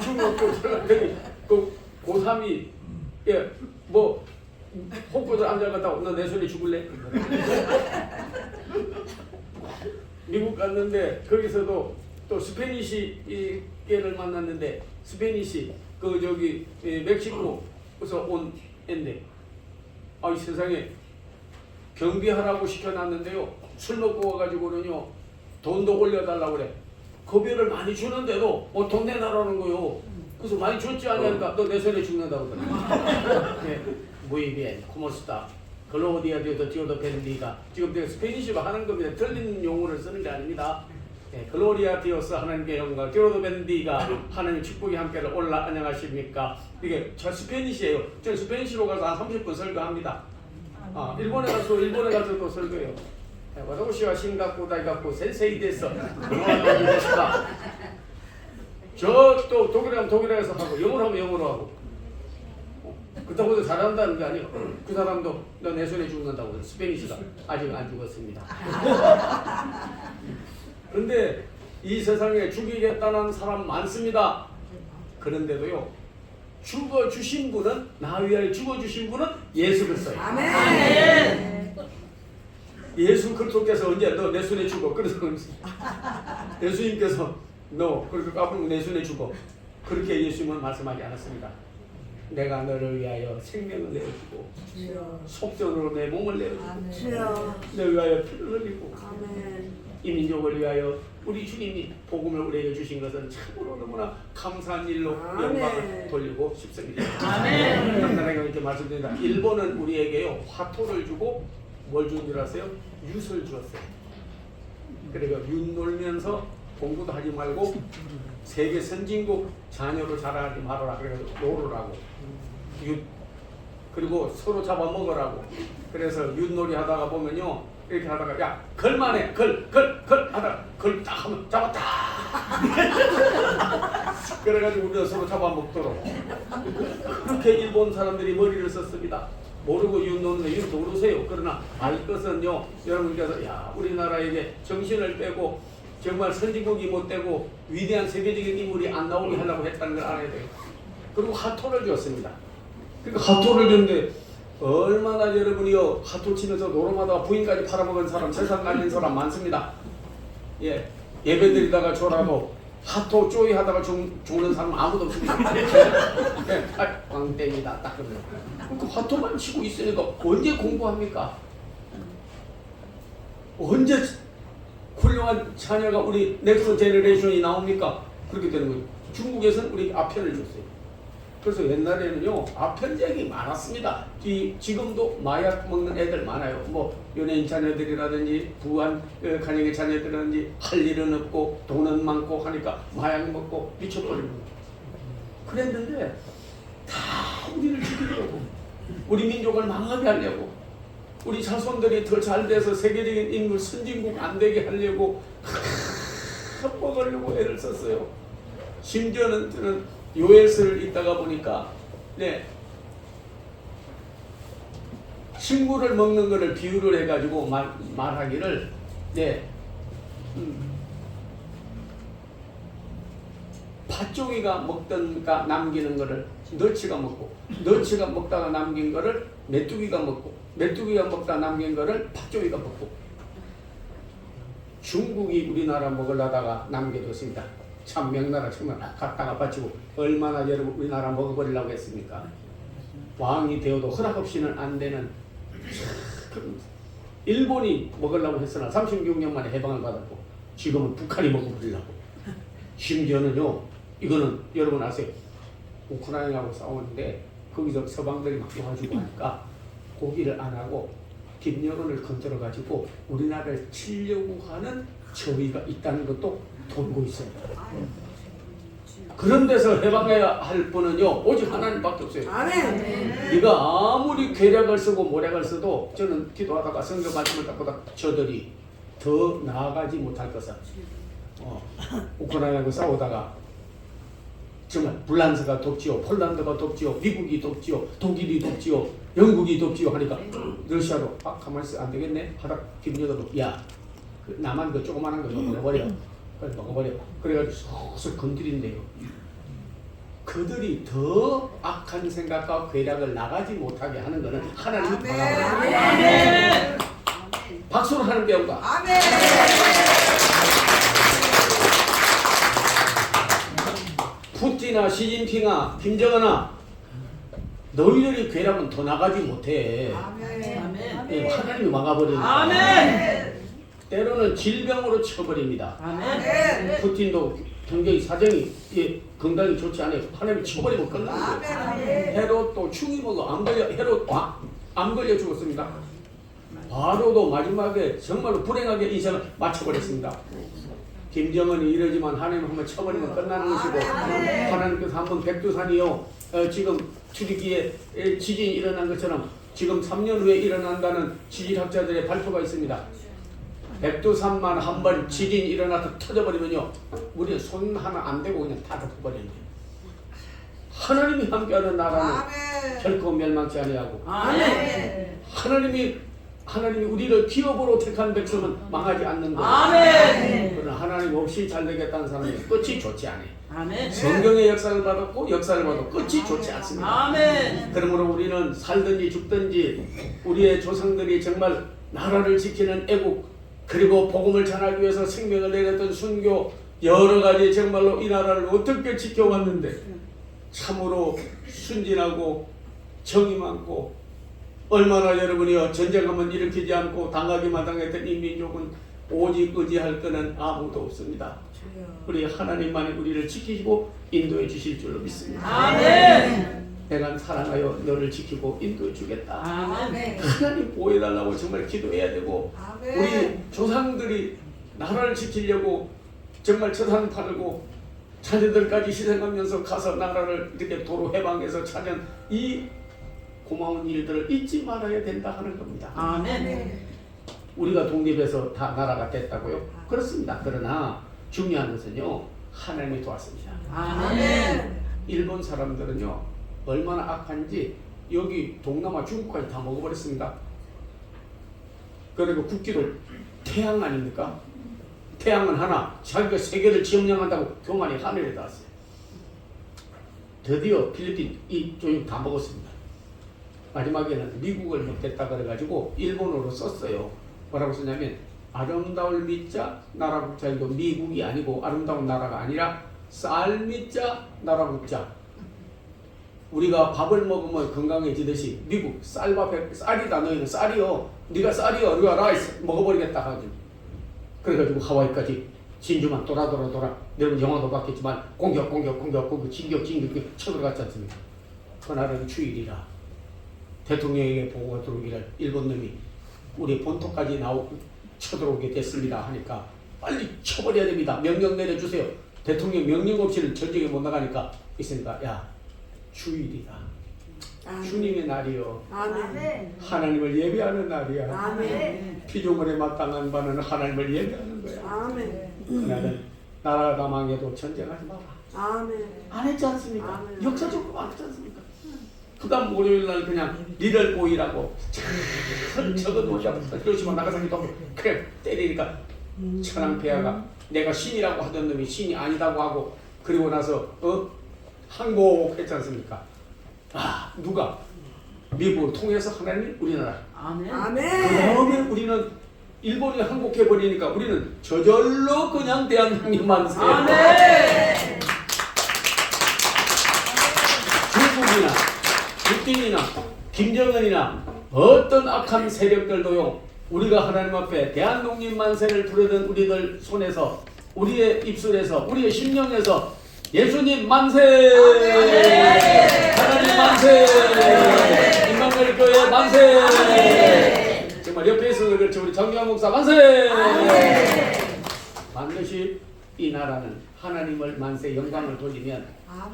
[SPEAKER 12] 중학교 들어갔더니 그 고3이 뭐 호구들 앉아갔다고 너 내 손에 죽을래? 미국 갔는데 거기서도 또 스페니시계를 만났는데 스페니시 그 저기 멕시코에서 온 앤데 이 세상에 경비하라고 시켜놨는데요 술 먹고 와가지고는요 돈도 올려달라고 그래. 급여를 많이 주는데도 돈 내놔라는 거요.
[SPEAKER 13] 그래서 많이 줬지 않냐니까 너 내 손에 죽는다고 그러더니. 네, muy bien, como está? 글로디아 디오도 디오도 벤디가 지금 내가 스페니쉬로 하는 겁니다. 틀린 용어를 쓰는 게 아닙니다. 네, 글로리아 디오스 하나님께 영광, 디오도 벤디가 하나님 축복이 함께를 올라 안녕하십니까? 이게 저 스페니쉬예요. 저는 스페니쉬로 가서 한 30분 설교합니다. 일본에 가서도 설교해요. 와다시와 신각고 다이각고 센세이 데스 뭐하는 데스까? 저 또 독일에 가면 독일에서 하고 영어로 하면 영어로 하고 그렇다고 해서 잘한다는 게 아니에요. 그 사람도 너 내 손에 죽는다고 스페니쉬가 아직 안 죽었습니다. 그런데 이 세상에 죽이겠다는 사람 많습니다. 그런데도요, 죽어주신 분은, 나 위하여 죽어주신 분은 예수 그리스도예요. 아멘. 예수 그리스도께서 언제 너 내 손에 죽어. 그래서 예수님께서 너 그렇게 까불면 내 손에 죽어. 그렇게 예수님은 말씀하지 않았습니다. 내가 너를 위하여 생명을 내어주고 속전으로 내 몸을 내어주고 너를 위하여 피를 흘리고 이 민족을 위하여 우리 주님이 복음을 우리에게 주신 것은 참으로 너무나 감사한 일로 영광을 돌리고 싶습니다. 간단하게 이렇게 말씀드립니다. 일본은 우리에게요 화토를 주고 뭘 준 줄 아세요? 윷을 주었어요. 그러니까 윷 놀면서 공부도 하지 말고 세계 선진국 자녀로 자라지 말아라. 그래서 놀으라고 윷, 그리고 서로 잡아먹으라고. 그래서 윷놀이 하다가 보면요 이렇게 하다가 야 걸만해 걸 하다가 걸 딱 하면 잡았다. 그래가지고 우리가 서로 잡아먹도록 그렇게 일본 사람들이 머리를 썼습니다. 모르고 윷 노는데 윷 모르세요. 그러나 알 것은요, 여러분께서 야 우리나라에게 정신을 빼고 정말 선진국이 못 되고 위대한 세계적인 인물이 안 나오게 하려고 했다는 걸 알아야 돼요. 그리고 하토를 줬습니다. 그러니까 하토를 줬는데 얼마나 여러분이요 하토 치면서 노름하다가 부인까지 팔아먹은 사람, 세상 날린 사람 많습니다. 예, 예배드리다가 졸하고 하토 쪼이 하다가 죽는 사람 아무도 없습니다. 예, 광땡이다 딱 그러면. 그러니까 하토만 치고 있으니까 언제 공부합니까? 언제 훌륭한 자녀가 우리 넥스트 제너레이션이 나옵니까? 그렇게 되는 거죠. 중국에서는 우리 아편을 줬어요. 그래서 옛날에는요 아편제약이 많았습니다. 지금도 마약 먹는 애들 많아요. 뭐 연예인 자녀들이라든지 부한 가정의 자녀들이라든지 할 일은 없고 돈은 많고 하니까 마약 먹고 미쳐버리는 거예요. 그랬는데 다 우리를 죽이려고, 우리 민족을 망하게 하려고, 우리 자손들이 더 잘 돼서 세계적인 인물 선진국 안 되게 하려고 먹으려고 애를 썼어요. 심지어는 저는 US를 있다가 보니까 식물을 먹는 거를 비유를 해가지고 말하기를 팥종이가 먹던가 남기는 거를 너치가 먹고, 너치가 먹다가 남긴 거를 메뚜기가 먹고, 메뚜기가 먹다 남긴 거를 팥종이가 먹고, 중국이 우리나라 먹으려다가 남겨뒀습니다. 참 명나라 정말 갖다가 바치고 얼마나 여러분 우리나라 먹어버리려고 했습니까? 왕이 되어도 허락 없이는 안 되는. 일본이 먹으려고 했으나 36년 만에 해방을 받았고 지금은 북한이 먹어버리려고. 심지어는요 이거는 여러분 아세요? 우크라이나하고 싸우는데 거기서 서방들이 막 도와주고 하니까 고기를 안 하고 김여론을 건드려 가지고 우리나라를 치려고 하는 저위가 있다는 것도 돌고 있어요. 그런 데서 해방해야 할 분은요 오직 하나님밖에 없어요. 아멘. 네가 아무리 괴력을 쓰고 모략을 써도 저는 기도하다가 성경 말씀을 듣고다 저들이 더 나아가지 못할 것은 우크라이나하고 싸우다가 정말 불란스가 돕지요, 폴란드가 돕지요, 미국이 돕지요, 독일이 돕지요, 영국이 돕지요 하니까 러시아로 가만히 있어 안 되겠네 하다 김여도도 야 그 남한 그 조그만한 거 먹어버려. 그래 먹어버려. 그래가지고 슬슬 건드린대요. 그들이 더 악한 생각과 괴략을 나가지 못하게 하는 것은 하나님이 도와버려요. 아멘. 박수로 하나님께 영광. 아멘. 푸틴아, 시진핑아, 김정은아, 너희들이 괴략은 더 나가지 못해. 아멘. 하나님이 막아버린다. 아멘. 때로는 질병으로 쳐버립니다. 아멘. 푸틴도 경제의 사정이 건강이 좋지 않아요. 하나님이 쳐버리면 끝나는 거예요. 헤롯도 충이 먹어 안 걸려 헤롯 안 걸려 죽었습니다. 바로도 마지막에 정말로 불행하게 인생을 마쳐버렸습니다. 김정은이 이러지만 하나님 한번 쳐버리면 끝나는 것이고 하나님께서 한번 백두산이요 지금 투리기에 지진이 일어난 것처럼 지금 3년 후에 일어난다는 지질학자들의 발표가 있습니다. 백두산만 한 번 지진이 일어나서 터져버리면요 우리는 손 하나 안 대고 그냥 다 덮어버리는 거예요. 하나님이 함께하는 나라는 결코 멸망치 아니하고 하나님이 우리를 기업으로 택한 백성은 망하지 않는 거예요. 그러나 하나님 없이 잘 되겠다는 사람이 끝이 좋지 않아요. 성경의 역사를 받았고 역사를 봐도 끝이 좋지 않습니다. 그러므로 우리는 살든지 죽든지 우리의 조상들이 정말 나라를 지키는 애국 그리고 복음을 전하기 위해서 생명을 내렸던 순교 여러 가지 정말로 이 나라를 어떻게 지켜왔는데 참으로 순진하고 정이 많고 얼마나 여러분이요 전쟁하면 일으키지 않고 당하기만 당했던 이 민족은 오직 의지할 것은 아무도 없습니다. 우리 하나님만이 우리를 지키시고 인도해 주실 줄로 믿습니다. 내가 사랑하여 너를 지키고 인도해 주겠다. 하나님 보호해달라고 정말 기도해야 되고 우리 조상들이 나라를 지키려고 정말 저산 팔고 자녀들까지 희생하면서 가서 나라를 이렇게 도로 해방해서 찾은 이 고마운 일들을 잊지 말아야 된다 하는 겁니다. 우리가 독립해서 다 나라가 됐다고요? 그렇습니다. 그러나 중요한 것은요 하나님이 도왔습니다. 일본 사람들은요 얼마나 악한지 여기 동남아 중국까지 다 먹어버렸습니다. 그리고 국기를 태양 아닙니까? 태양은 하나 자기가 세계를 지엄령한다고 교만이 하늘에 닿았어요. 드디어 필리핀 이쪽이 다 먹었습니다. 마지막에는 미국을 먹겠다 그래가지고 일본어로 썼어요. 뭐라고 썼냐면 아름다울 미자 나라 국자이고 미국이 아니고 아름다운 나라가 아니라 쌀미자 나라 국자. 우리가 밥을 먹으면 건강해지듯이 미국 쌀밥에 쌀이다 너희는 쌀이요 네가 쌀이요 네가 라이스 먹어버리겠다 하지. 그래가지고 하와이까지 진주만 돌아 여러분 영화도 봤겠지만 공격 진격 쳐들어갔지 않습니까? 그날은 주일이라 대통령에게 보고가 들어오기를 일본 놈이 우리 본토까지 쳐들어오게 됐습니다 하니까 빨리 쳐버려야 됩니다. 명령 내려주세요. 대통령 명령 없이는 전쟁에 못 나가니까 있으니까 야 주일이다. 주님의 날이요. 하나님을 예배하는 날이야. 피조물에 마땅한 바는 하나님을 예배하는 거야. 그날은 나라가 망해도 전쟁하지 마라. 안 했지 않습니까? 역사적으로 안 했지 않습니까? 그 다음 월요일날 그냥 리를 보이라고 적어도 히로시마 나가사키도 그래 때리니까 천황폐하가 내가 신이라고 하던 놈이 신이 아니다고 하고 그리고 나서 항복했지 않습니까? 누가? 미국을 통해서 하나님이 우리나라 그 다음에 우리는 일본이 항복해버리니까 우리는 저절로 그냥 대한민국 만세 중국이나 북경이나 김정은이나 어떤 악한 세력들도요 우리가 하나님 앞에 대한독립 만세를 부르던 우리들 손에서 우리의 입술에서 우리의 심령에서 예수님 만세 하나님 만세 임마누엘 교회 만세 정말 옆에 있어서 그렇지 우리 정규환 목사 만세 반드시 이 나라는 하나님을 만세 영광을 돌리면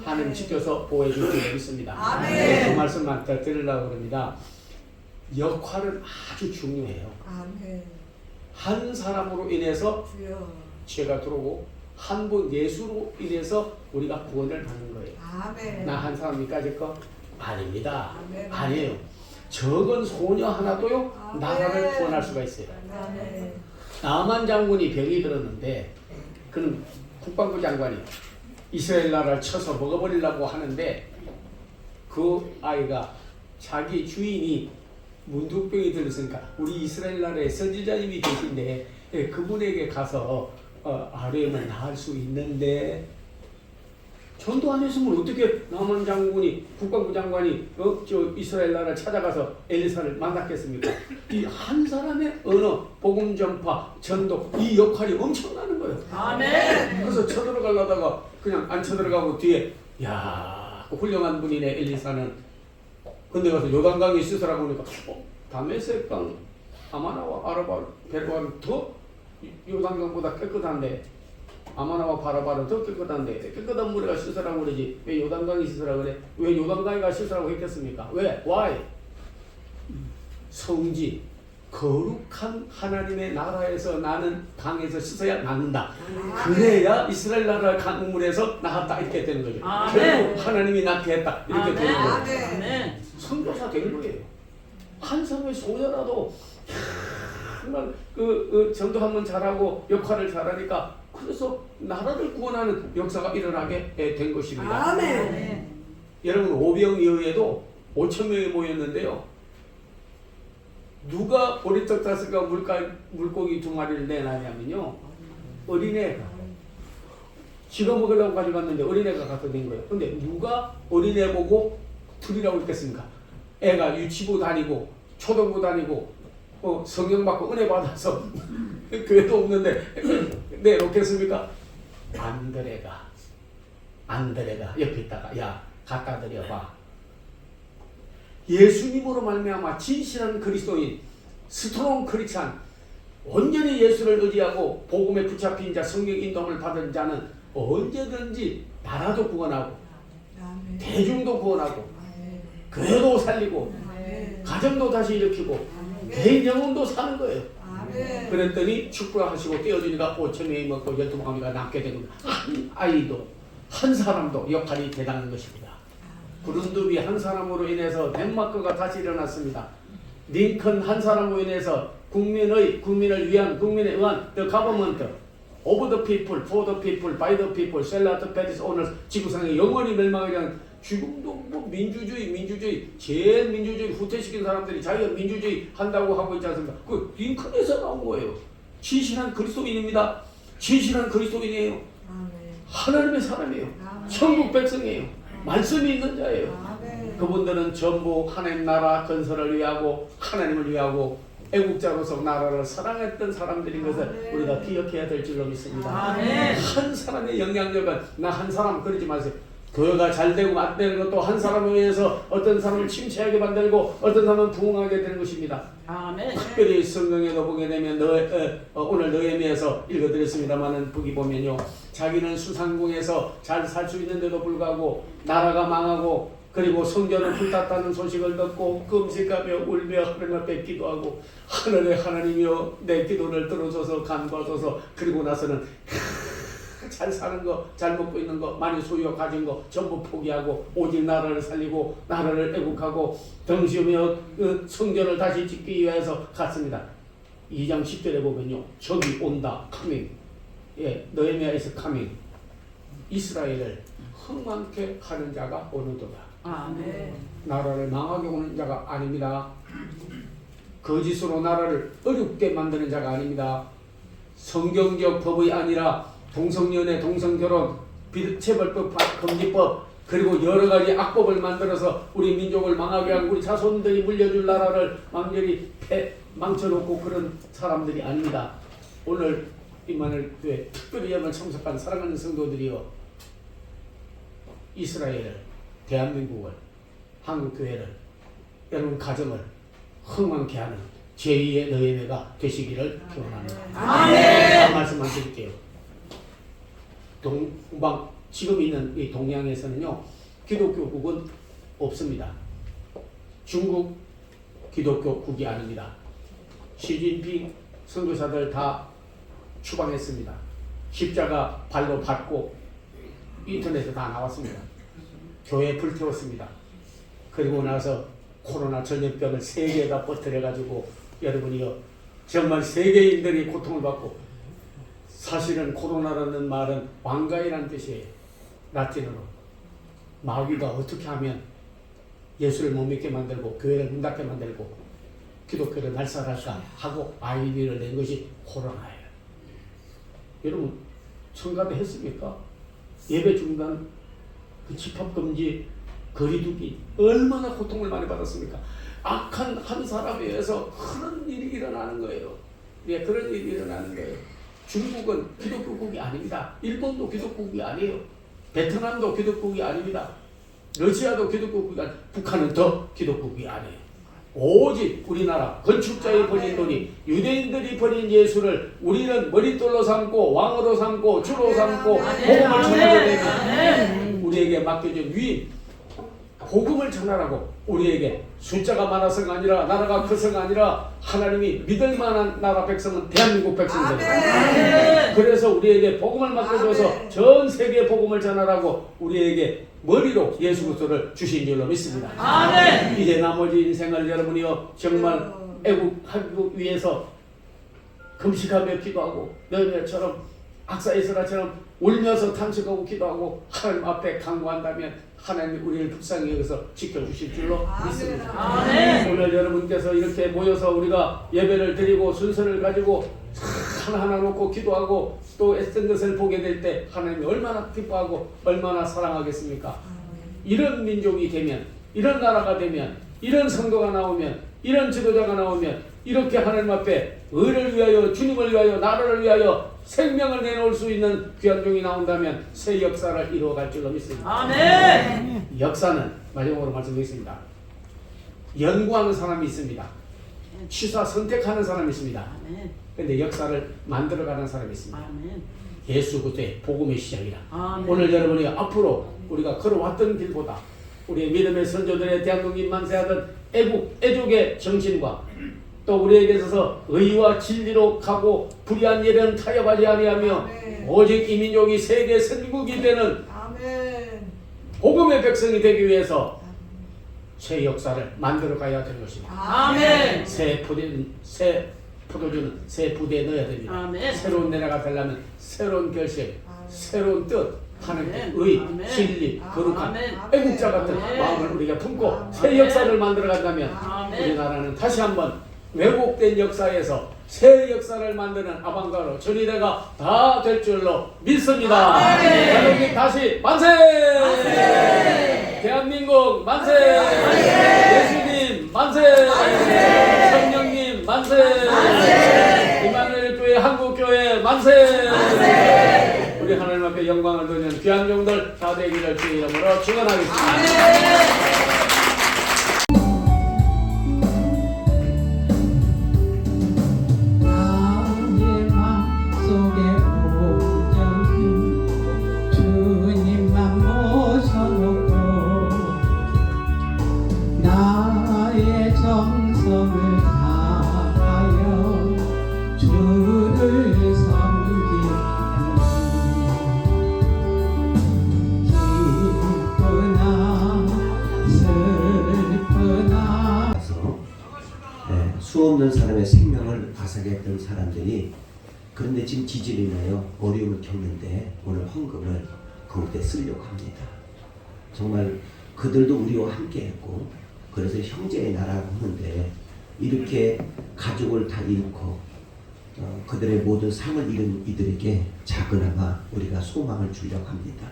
[SPEAKER 13] 하나님 지켜서 보호해 줄 줄 믿습니다. 그 말씀만 더 드리려고 합니다. 역할은 아주 중요해요. 한 사람으로 인해서 죄가 들어오고 한 분 예수로 인해서 우리가 구원을 받는 거예요. 나 한 사람이까지 거? 아닙니다. 아니에요. 적은 소녀 하나도요 나라를 구원할 수가 있어요. 나만 장군이 병이 들었는데 그는 국방부 장관이 이스라엘 나라를 쳐서 먹어버리려고 하는데 그 아이가 자기 주인이 문둥병이 들었으니까 우리 이스라엘 나라에 선지자님이 계신데 그분에게 가서 아뢰면 나을 수 있는데 전도 안 했으면 어떻게 나만 장군이 국방부 장관이 저 이스라엘 나라를 찾아가서 엘리사를 만났겠습니까? 이 한 사람의 언어, 복음 전파, 전도 이 역할이 엄청나는 거예요.
[SPEAKER 1] 아멘.
[SPEAKER 13] 그래서 쳐들어가려다가 그냥 안 쳐들어가고 뒤에 야 훌륭한 분이네 엘리사는. 근데 가서 요단강에 씻으라고 하니까 다메섹강 아마나와 아라바 베르바는 더 요단강보다 깨끗한데 아마나와 바라바는 더 깨끗한데 깨끗한 물에 가 씻으라고 그러지 왜 요단강에 씻으라고 그래? 왜 요단강에 가 씻으라고 했겠습니까? 왜? Why? 성지 거룩한 하나님의 나라에서 나는 강에서 씻어야 낫는다. 그래야 이스라엘 나라 강물에서 나았다 이렇게 되는 거죠. 결국 하나님이 낫게 했다 이렇게 되는 거예요. 선교사 된 거예요. 한 사람의 소녀라도 정말 그 전도 한번 잘하고 역할을 잘하니까 그래서 나라를 구원하는 역사가 일어나게 된 것입니다.
[SPEAKER 1] 아멘.
[SPEAKER 13] 여러분 오병이어에도 5,000명이 모였는데요. 누가 보리떡 5가 물고기 2마리를 내놨냐면요. 어린애가 지가 먹으려고 가져갔는데 어린애가 갖다 낸 거예요. 근데 누가 어린애 보고 드리라고 했겠습니까? 애가 유치부 다니고 초등부 다니고 성경 받고 은혜 받아서 교회도 없는데 내놓겠습니까? 안드레가 옆에 있다가 야 갖다 드려봐. 예수님으로 말미암아 진실한 그리스도인 스트롱 크리스찬 온전히 예수를 의지하고 복음에 붙잡힌 자 성령 인도함을 받은 자는 언제든지 나라도 구원하고 대중도 구원하고 교회도 살리고 가정도 다시 일으키고 개인 영혼도 사는 거예요. 그랬더니 축복하시고 떼어주니까 5,000명이 먹고 12마리가 남게 된 겁니다. 한 아이도 한 사람도 역할이 대단한 것입니다. 브룬두비 한 사람으로 인해서 덴마크가 다시 일어났습니다. 링컨 한 사람으로 인해서 국민을 위한 국민에 의한 the government of the people, for the people, by the people, shall not perish owners 지구상에 영원히 멸망하지 않은 지금도 뭐 민주주의 제일 민주주의 후퇴시킨 사람들이 자기가 민주주의 한다고 하고 있지 않습니까? 그 링컨에서 나온 거예요. 진실한 그리스도인입니다. 진실한 그리스도인이에요. 하나님의 사람이에요. 천국 백성이에요. 말씀이 있는 자예요. 그분들은 전부 하나님 나라 건설을 위하고 하나님을 위하고 애국자로서 나라를 사랑했던 사람들인 것을 우리가 기억해야 될 줄로 믿습니다. 한 사람의 영향력은 나 한 사람 그러지 마세요. 교회가 잘 되고 안 되는 것도 한 사람을 위해서 어떤 사람을 침체하게 만들고 어떤 사람은 부흥하게 되는 것입니다. 특별히 성경에도 보게 되면 오늘 느헤미야서 읽어드렸습니다만은 거기 보면요. 자기는 수상궁에서 잘 살 수 있는데도 불구하고 나라가 망하고 그리고 성전을 불탔다는 소식을 듣고 금식하며 울며 하나님 앞에 기도하고 하늘의 하나님이여 내 기도를 들어줘서 간과하소서. 그리고 나서는 잘 사는 거, 잘 먹고 있는 거, 많이 소유가 가진 거 전부 포기하고 오직 나라를 살리고 나라를 애국하고 등지으며 성전을 다시 짓기 위해서 갔습니다. 2장 10절에 보면요. 적이 온다. coming. 느헤미야 is coming. 이스라엘을 흥망케 하는 자가 오는도다. 나라를 망하게 오는 자가 아닙니다. 거짓으로 나라를 어렵게 만드는 자가 아닙니다. 성경적 법이 아니라 동성연애, 동성결혼, 체벌법, 금지법 그리고 여러 가지 악법을 만들어서 우리 민족을 망하게 하고 우리 자손들이 물려줄 나라를 완전히 망쳐놓고 그런 사람들이 아닙니다. 오늘 임마누엘 교회 특별히 여러분 참석한 사랑하는 성도들이여 이스라엘을, 대한민국을, 한국교회를, 여러분 가정을 흥망케 하는 제2의 느헤미야가 되시기를 기원합니다. 아멘. 말씀만 드릴게요. 지금 있는 이 동양에서는요 기독교국은 없습니다. 중국 기독교국이 아닙니다. 시진핑 선교사들 다 추방했습니다. 십자가 발로 밟고 인터넷에 다 나왔습니다. 교회 불태웠습니다. 그리고 나서 코로나 전염병을 세계에다 퍼뜨려가지고 여러분이요 정말 세계인들이 고통을 받고 사실은 코로나라는 말은 왕가이라는 뜻이에요. 라틴어로. 마귀가 어떻게 하면 예수를 못 믿게 만들고 교회를 문 닫게 만들고 기독교를 날살할까 하고 아이디어를 낸 것이 코로나예요. 여러분 청가대 했습니까? 예배 중단 그 집합금지, 거리두기 얼마나 고통을 많이 받았습니까? 악한 한 사람에 의해서 그런 일이 일어나는 거예요. 예, 그런 일이 일어나는 거예요. 중국은 기독교국이 아닙니다. 일본도 기독교국이 아니에요. 베트남도 기독교국이 아닙니다. 러시아도 기독교국이 아니에요. 북한은 더 기독교국이 아니에요. 오직 우리나라 건축자의 버린 돈이, 유대인들이 버린 예수를 우리는 머릿돌로 삼고 왕으로 삼고 주로 삼고 복음을 전하게 되면 우리에게 맡겨진 위임, 복음을 전하라고. 우리에게 숫자가 많아서가 아니라 나라가 커서가 아니라 하나님이 믿을 만한 나라 백성은 대한민국 백성들입니다. 그래서 우리에게 복음을 맡겨줘서 전 세계에 복음을 전하라고 우리에게 머리로 예수 그리스도를 주신 줄로 믿습니다. 아멘. 이제 나머지 인생을 여러분이요 정말 애국하기 위해서 금식하며 기도하고 너희들처럼 악사이스라처럼 울면서 탄식하고 기도하고 하나님 앞에 간구한다면 하나님 우리를 불쌍히 여기서 지켜주실 줄로 믿습니다. 아멘. 오늘 여러분께서 이렇게 모여서 우리가 예배를 드리고 순서를 가지고 하나하나 놓고 기도하고 또 애쓴 것을 보게 될 때 하나님이 얼마나 기뻐하고 얼마나 사랑하겠습니까? 이런 민족이 되면, 이런 나라가 되면, 이런 성도가 나오면, 이런 지도자가 나오면 이렇게 하나님 앞에 의를 위하여, 주님을 위하여, 나라를 위하여 생명을 내놓을 수 있는 귀한 종이 나온다면 새 역사를 이루어갈 줄로 믿습니다. 아멘. 역사는 마지막으로 말씀드리겠습니다. 연구하는 사람이 있습니다. 취사 선택하는 사람이 있습니다. 그런데 역사를 만들어가는 사람이 있습니다. 예수 그리스도의 복음의 시작이라. 오늘 여러분이 앞으로 우리가 걸어왔던 길보다 우리의 믿음의 선조들의 대한민국 만세하던 애국의 정신과 또 우리에게 있어서 의와 진리로 가고 불의한 일은 타협하지 아니하며 오직 이 민족이 세계 선진국이 되는 복음의 백성이 되기 위해서 새 역사를 만들어 가야 되는 것입니다. 아멘. 새 포도주는 새 부대에 넣어야 됩니다. 아멘. 새로운 나라가 되려면 새로운 결심, 새로운 뜻, 하나님의 의, 진리, 거룩한 애국자 같은 마음을 우리가 품고 새 역사를 만들어 간다면 우리나라는 다시 한번 왜곡된 역사에서 새 역사를 만드는 아방가르 전위대가 다 될 줄로 믿습니다. 대한민국 다시 만세! 대한민국 만세! 예수님 만세! 성령님 만세! 이마누엘 교회 한국교회 만세! 우리 하나님 앞에 영광을 돌리는 귀한 종들 다 되기를 주의 이름으로 축원하겠습니다.
[SPEAKER 2] 수 없는 사람의 생명을 앗아갔던 사람들이 그런데 지금 지진이 인하여 어려움을 겪는데 오늘 헌금을 그곳에 쓰려고 합니다. 정말 그들도 우리와 함께 했고 그래서 형제의 나라라고 하는데 이렇게 가족을 다 잃고 그들의 모든 삶을 잃은 이들에게 작은아마 우리가 소망을 주려고 합니다.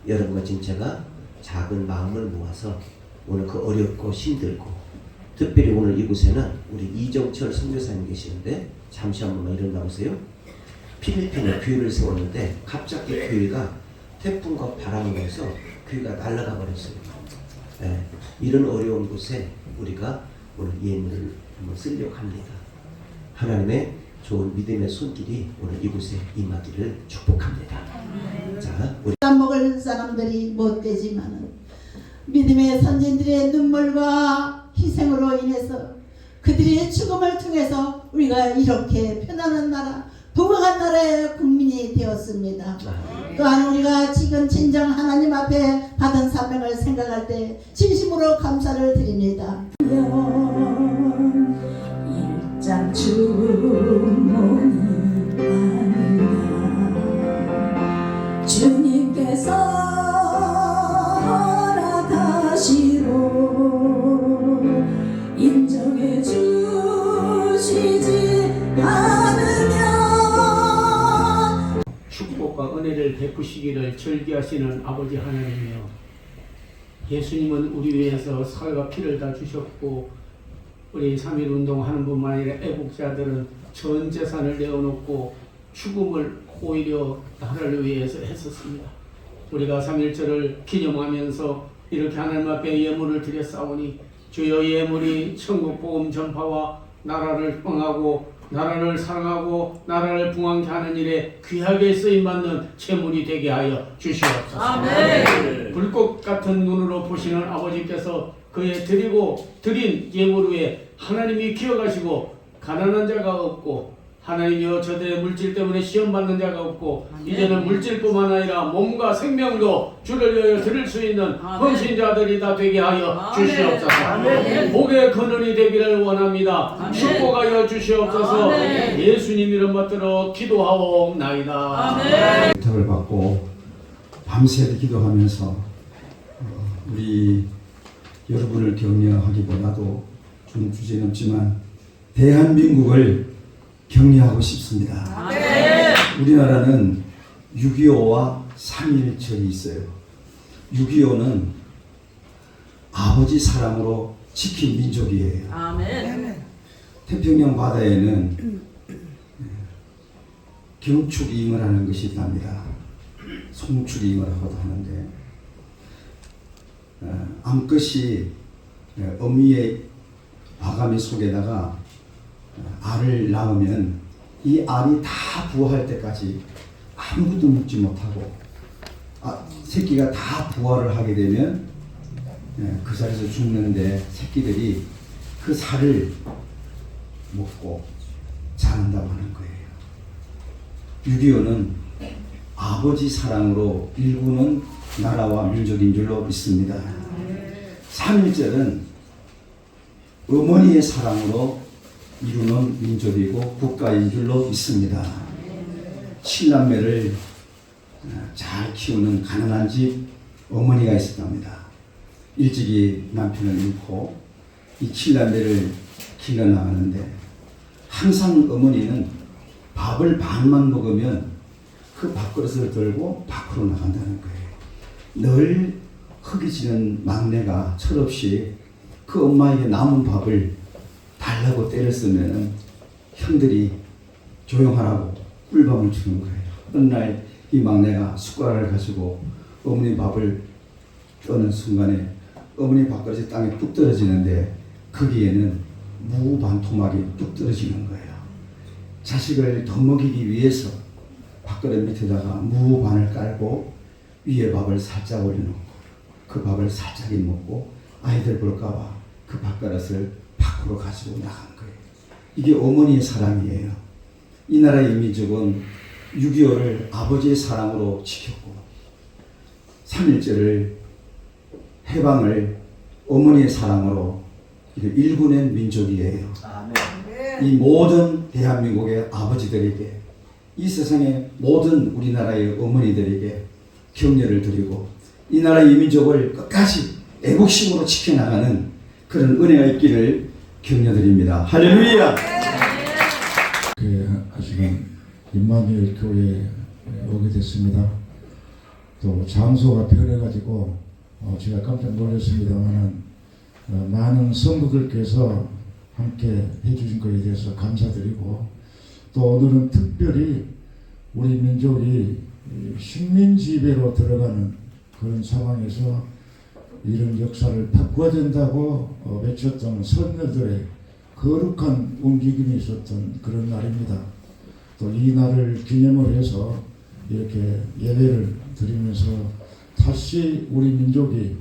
[SPEAKER 2] 여러분과 제가 작은 마음을 모아서 오늘 그 어렵고 힘들고 특별히 오늘 이곳에는 우리 이정철 선교사님 계시는데 잠시 한 번만 일어나보세요. 필리핀에 교회를 세웠는데 갑자기 교회가 태풍과 바람을 해서 교회가 날아가 버렸어요. 네, 이런 어려운 곳에 우리가 오늘 예물을 한번 쓰려고 합니다. 하나님의 좋은 믿음의 손길이 오늘 이곳에 임하기를 축복합니다. 자, 우리
[SPEAKER 14] 먹을 사람들이 못 되지만은 믿음의 선진들의 눈물과 희생으로 인해서 그들의 죽음을 통해서 우리가 이렇게 편안한 나라, 부강한 나라의 국민이 되었습니다. 또한 우리가 지금 진정 하나님 앞에 받은 사명을 생각할 때 진심으로 감사를 드립니다. 일장 주문이 아니라 주님께서 허락하시로 인정해 주시지 않으면
[SPEAKER 13] 축복과 은혜를 은혜를 베푸시기를 절기하시는 아버지 하나님이여, 예수님은 우리 위해서 살과 피를 다 주셨고 우리 3.1 운동하는 뿐만 아니라 애국자들은 전 재산을 내어놓고 죽음을 오히려 나라를 위해서 했었습니다. 우리가 3.1절을 기념하면서 이렇게 하나님 앞에 예물을 드렸사오니 주여 예물이 천국 복음 전파와 나라를 평하고 나라를 사랑하고 나라를 풍왕케 하는 일에 귀하게 쓰임받는 재물이 되게 하여 주시옵소서. 아멘. 불꽃 같은 눈으로 보시는 아버지께서 그의 드린 예물 위에 하나님이 기억하시고 가난한 자가 없고 하나님이여 저들의 물질 때문에 시험받는 자가 없고 이제는 물질뿐만 아니라 몸과 생명도 주를 위하여 드릴 수 있는 헌신자들이 다 되게 하여 주시옵소서. 복의 근원이 되기를 원합니다. 축복하여 주시옵소서. 예수님 이름 받들어 기도하옵나이다.
[SPEAKER 7] 부탁을 받고 밤새 기도하면서 우리 여러분을 격려하기보다도 좀 주제넘지만 대한민국을 격려하고 싶습니다. 우리나라는 6.25와 3.1절이 있어요. 6.25는 아버지 사랑으로 지킨 민족이에요. 태평양 바다에는 경축이임을 하는 것이 있답니다. 송출이임을 하고도 하는데 암컷이 어미의 과감이 속에다가 알을 낳으면 이 알이 다 부화할 때까지 아무것도 먹지 못하고 새끼가 다 부화를 하게 되면 그 자리에서 죽는데 새끼들이 그 살을 먹고 자란다고 하는 거예요. 6.25는 아버지 사랑으로 일구는 나라와 민족인 줄로 믿습니다. 3.1절은 어머니의 사랑으로 이루는 민족이고 국가인 줄로 믿습니다. 7남매를 잘 키우는 가난한 집 어머니가 있었답니다. 일찍이 남편을 잃고 이 7남매를 길러나가는데 항상 어머니는 밥을 반만 먹으면 그 밥그릇을 들고 밖으로 나간다는 거예요. 늘 허기지는 막내가 철없이 그 엄마에게 남은 밥을 달라고 때렸으면 형들이 조용하라고 꿀밤을 주는 거예요. 어느 날 이 막내가 숟가락을 가지고 어머니 밥을 떠는 순간에 어머니 밥그릇이 땅에 뚝 떨어지는데 거기에는 무 반 토막이 뚝 떨어지는 거예요. 자식을 더 먹이기 위해서 밥그릇 밑에다가 무 반을 깔고 위에 밥을 살짝 올려놓고 그 밥을 살짝 먹고 아이들 볼까봐 그 밥그릇을 밖으로 가지고 나간 거예요. 이게 어머니의 사랑이에요. 이 나라의 민족은 6.25를 아버지의 사랑으로 지켰고 3.1절을 해방을 어머니의 사랑으로 일구낸 민족이에요. 이 모든 대한민국의 아버지들에게 이 세상의 모든 우리나라의 어머니들에게 격려를 드리고 이 나라의 민족을 끝까지 애국심으로 지켜나가는 그런 은혜가 있기를 격려드립니다. 할렐루야.
[SPEAKER 15] 아직은 임마누엘 교회에 오게 됐습니다. 또 장소가 편해가지고 제가 깜짝 놀랐습니다만 많은 성도들께서 함께 해주신 것에 대해서 감사드리고 또 오늘은 특별히 우리 민족이 식민지배로 들어가는 그런 상황에서 이런 역사를 바꿔야 된다고 외쳤던 선녀들의 거룩한 움직임이 있었던 그런 날입니다. 또 이 날을 기념을 해서 이렇게 예배를 드리면서 다시 우리 민족이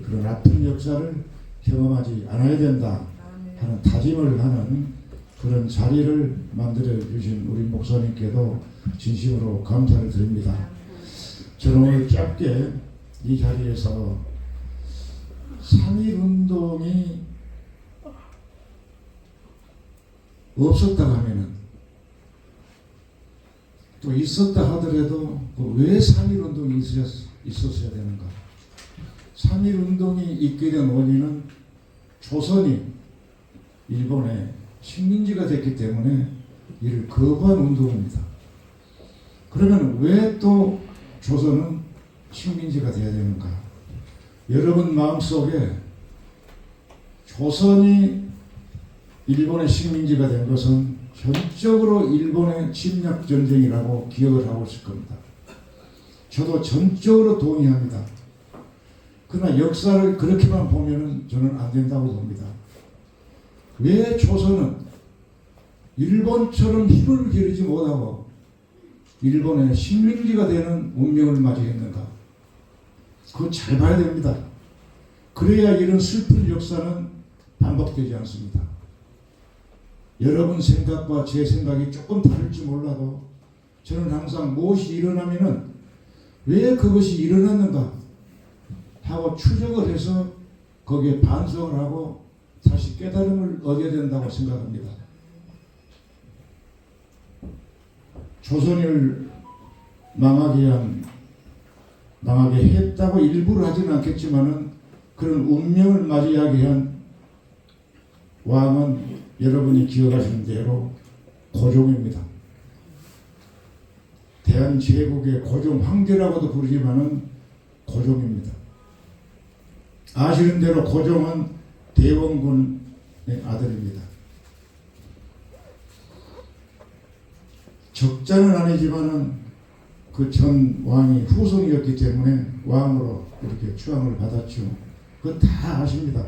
[SPEAKER 15] 그런 아픈 역사를 경험하지 않아야 된다 하는 다짐을 하는 그런 자리를 만들어 주신 우리 목사님께도 진심으로 감사를 드립니다. 저는 오늘 짧게 이 자리에서 3.1 운동이 없었다 하면은 또 있었다 하더라도 왜 3.1 운동이 있었어야 되는가? 3.1 운동이 있게 된 원인은 조선이 일본의 식민지가 됐기 때문에 이를 거부한 운동입니다. 그러면 왜 또 조선은 식민지가 되어야 되는가? 여러분 마음속에 조선이 일본의 식민지가 된 것은 전적으로 일본의 침략 전쟁이라고 기억을 하고 있을 겁니다. 저도 전적으로 동의합니다. 그러나 역사를 그렇게만 보면은 저는 안 된다고 봅니다. 왜 조선은 일본처럼 힘을 기르지 못하고 일본의 식민지가 되는 운명을 맞이했는가? 그거 잘 봐야 됩니다. 그래야 이런 슬픈 역사는 반복되지 않습니다. 여러분 생각과 제 생각이 조금 다를지 몰라도 저는 항상 무엇이 일어나면은 왜 그것이 일어났는가 하고 추적을 해서 거기에 반성을 하고 다시 깨달음을 얻어야 된다고 생각합니다. 조선을 망하게 했다고 일부러 하지는 않겠지만은 그런 운명을 맞이하게 한 왕은 여러분이 기억하시는 대로 고종입니다. 대한제국의 고종 황제라고도 부르지만은 고종입니다. 아시는 대로 고종은 대원군의 아들입니다. 적자는 아니지만은 그 전 왕이 후손이었기 때문에 왕으로 이렇게 추앙을 받았죠. 그건 다 아십니다.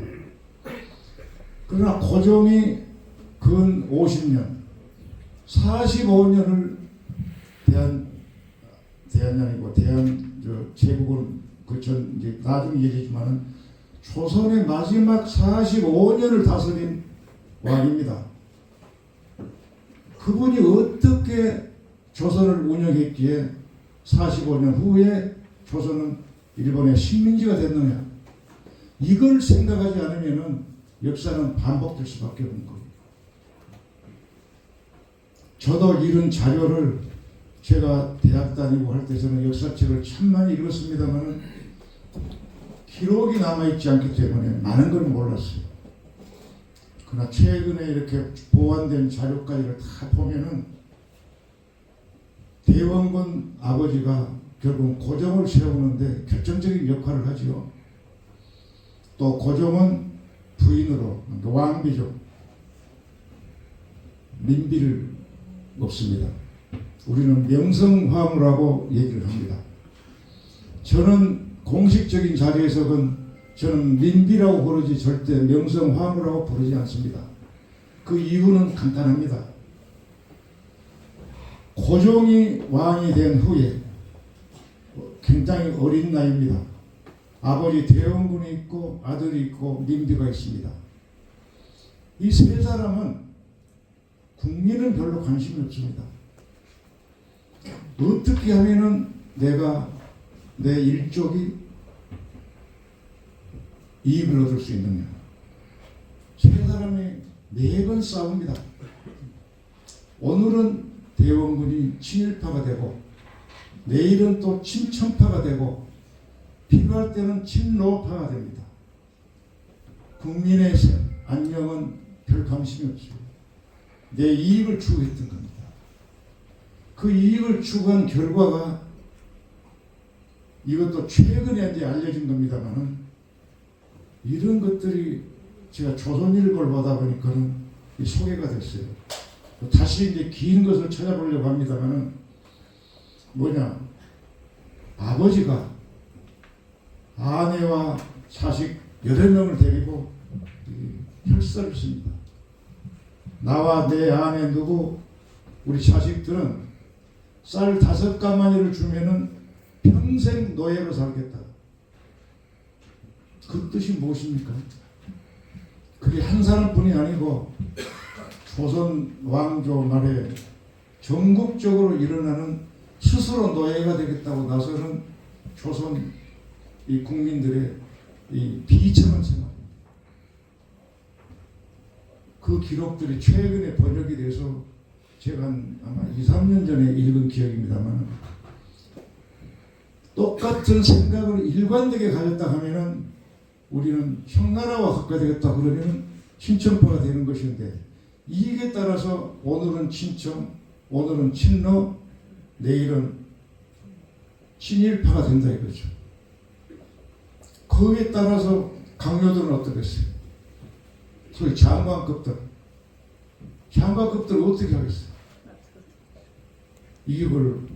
[SPEAKER 15] 그러나 고종이 근 50년, 45년을 제국은 그전 이제 나중에 얘기지만은 조선의 마지막 45년을 다스린 왕입니다. 그분이 어떻게 조선을 운영했기에 45년 후에 조선은 일본의 식민지가 됐느냐? 이걸 생각하지 않으면은 역사는 반복될 수밖에 없는 겁니다. 저도 이런 자료를 제가 대학 다니고 할 때 저는 역사책을 참 많이 읽었습니다만 기록이 남아있지 않기 때문에 많은 걸 몰랐어요. 그러나 최근에 이렇게 보완된 자료까지를 다 보면은 대원군 아버지가 결국 고종을 세우는데 결정적인 역할을 하지요. 또 고종은 부인으로 왕비죠. 민비를 없습니다. 우리는 명성황후라고 얘기를 합니다. 저는 공식적인 자리에서는 저는 민비라고 부르지 절대 명성황후라고 부르지 않습니다. 그 이유는 간단합니다. 고종이 왕이 된 후에 굉장히 어린 나이입니다. 아버지 대원군이 있고 아들이 있고 민비가 있습니다. 이 세 사람은 국민은 별로 관심이 없습니다. 어떻게 하면은 내 일족이 이익을 얻을 수 있느냐. 세 사람이 매번 싸웁니다. 오늘은 대원군이 친일파가 되고 내일은 또 친천파가 되고 필요할 때는 친노파가 됩니다. 국민의 안녕은 별 관심이 없죠. 내 이익을 추구했던 겁니다. 그 이익을 추구한 결과가 이것도 최근에 이제 알려진 겁니다만은 이런 것들이 제가 조선일보를 보다 보니까는 소개가 됐어요. 다시 이제 긴 것을 찾아보려고 합니다만은 뭐냐, 아버지가 아내와 자식 여러 명을 데리고 혈서를 씁니다. 나와 내 아내 누구 우리 자식들은 쌀 5가마니를 주면은 평생 노예로 살겠다. 그 뜻이 무엇입니까? 그게 한 사람뿐이 아니고 조선 왕조 말에 전국적으로 일어나는 스스로 노예가 되겠다고 나서는 조선 이 국민들의 이 비참한 생각. 그 기록들이 최근에 번역이 돼서 제가 아마 2, 3년 전에 읽은 기억입니다만 똑같은 생각을 일관되게 가졌다 하면은 우리는 청나라와 가까이 되겠다 그러면 친천파가 되는 것인데 이익에 따라서 오늘은 친청, 오늘은 친노, 내일은 친일파가 된다 이거죠. 거기에 따라서 강요들은 어떻겠어요? 소위 장관급들 어떻게 하겠어요? 이걸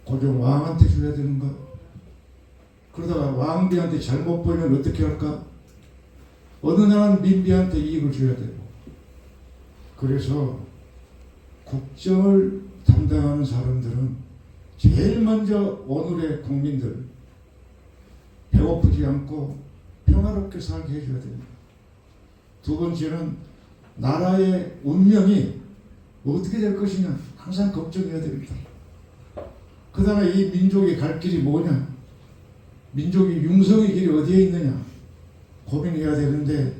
[SPEAKER 15] 고종 왕한테 줘야 되는가? 그러다가 왕비한테 잘못 보이면 어떻게 할까? 어느 나라는 민비한테 이익을 줘야 되고. 그래서 국정을 담당하는 사람들은 제일 먼저 오늘의 국민들 배고프지 않고 평화롭게 살게 해줘야 됩니다. 두 번째는 나라의 운명이 어떻게 될 것이냐 항상 걱정해야 됩니다. 그 다음에 이 민족이 갈 길이 뭐냐, 민족이 융성의 길이 어디에 있느냐 고민해야 되는데,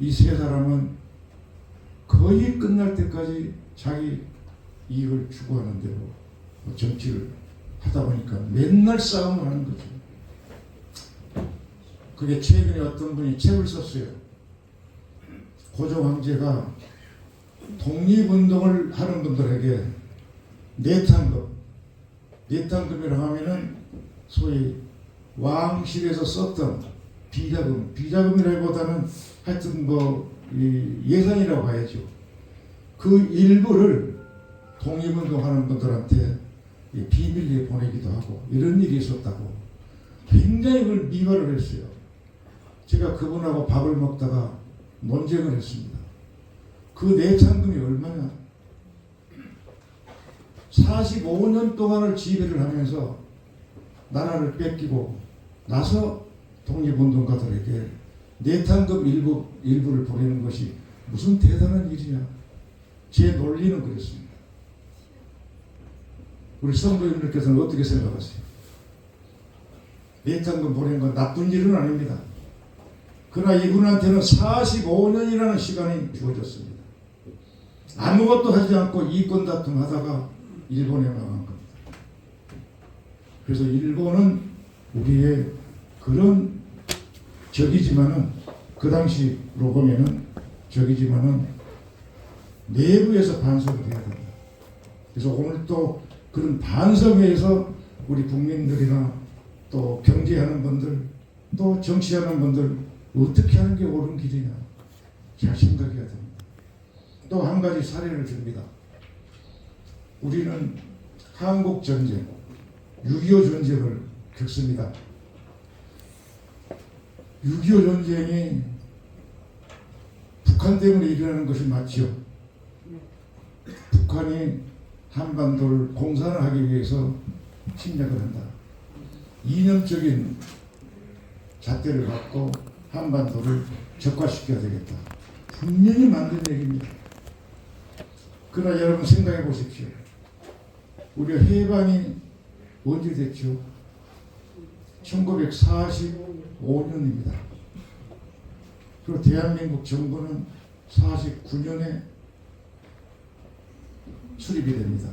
[SPEAKER 15] 이 세 사람은 거의 끝날 때까지 자기 이익을 추구하는 대로 정치를 하다 보니까 맨날 싸움을 하는 거죠. 그게 최근에 어떤 분이 책을 썼어요. 고종 황제가 독립운동을 하는 분들에게 내탕금이라고 하면은 소위 왕실에서 썼던 비자금이라기보다는 하여튼 예산이라고 봐야죠. 그 일부를 독립운동하는 분들한테 비밀리에 보내기도 하고 이런 일이 있었다고 굉장히 그걸 미화를 했어요. 제가 그분하고 밥을 먹다가 논쟁을 했습니다. 그 내창금이 얼마냐? 45년 동안을 지배를 하면서 나라를 뺏기고 나서 독립운동가들에게 내탕금 일부를 보내는 것이 무슨 대단한 일이냐. 제 논리는 그랬습니다. 우리 성도님들께서는 어떻게 생각하세요? 내탕금 보내는 건 나쁜 일은 아닙니다. 그러나 이분한테는 45년이라는 시간이 주어졌습니다. 아무것도 하지 않고 이권 다툼하다가 일본에 망한 겁니다. 그래서 일본은 우리의 그런 적이지만은, 그 당시로 보면은 적이지만은 내부에서 반성을 해야 된다. 그래서 오늘 또 그런 반성에서 우리 국민들이나 또 경제하는 분들, 또 정치하는 분들 어떻게 하는 게 옳은 길이냐 잘 생각해야 됩니다. 또 한 가지 사례를 듭니다. 우리는 한국전쟁, 6.25 전쟁을 겪습니다. 6.25 전쟁이 북한 때문에 일어나는 것이 맞지요. 북한이 한반도를 공산화하기 위해서 침략을 한다. 이념적인 잣대를 갖고 한반도를 적화시켜야 되겠다. 분명히 만든 얘기입니다. 그러나 여러분 생각해 보십시오. 우리가 해방이 언제 됐죠? 1945년입니다. 그리고 대한민국 정부는 49년에 수립이 됩니다.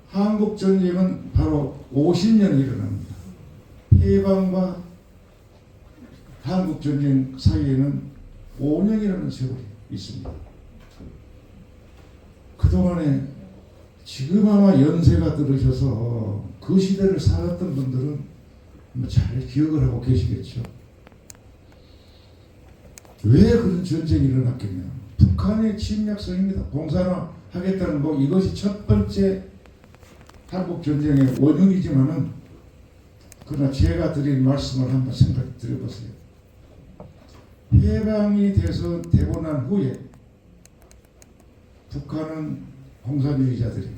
[SPEAKER 15] 한국전쟁은 바로 50년에 일어납니다. 해방과 한국전쟁 사이에는 5년이라는 세월이 있습니다. 그동안에 지금 아마 연세가 들으셔서 그 시대를 살았던 분들은 잘 기억을 하고 계시겠죠. 왜 그런 전쟁이 일어났겠냐. 북한의 침략성입니다. 공산화하겠다는 이것이 첫 번째 한국전쟁의 원흉이지만은, 그러나 제가 드린 말씀을 한번 생각해 드려보세요. 해방이 돼서 되고 난 후에 북한은 공산주의자들이,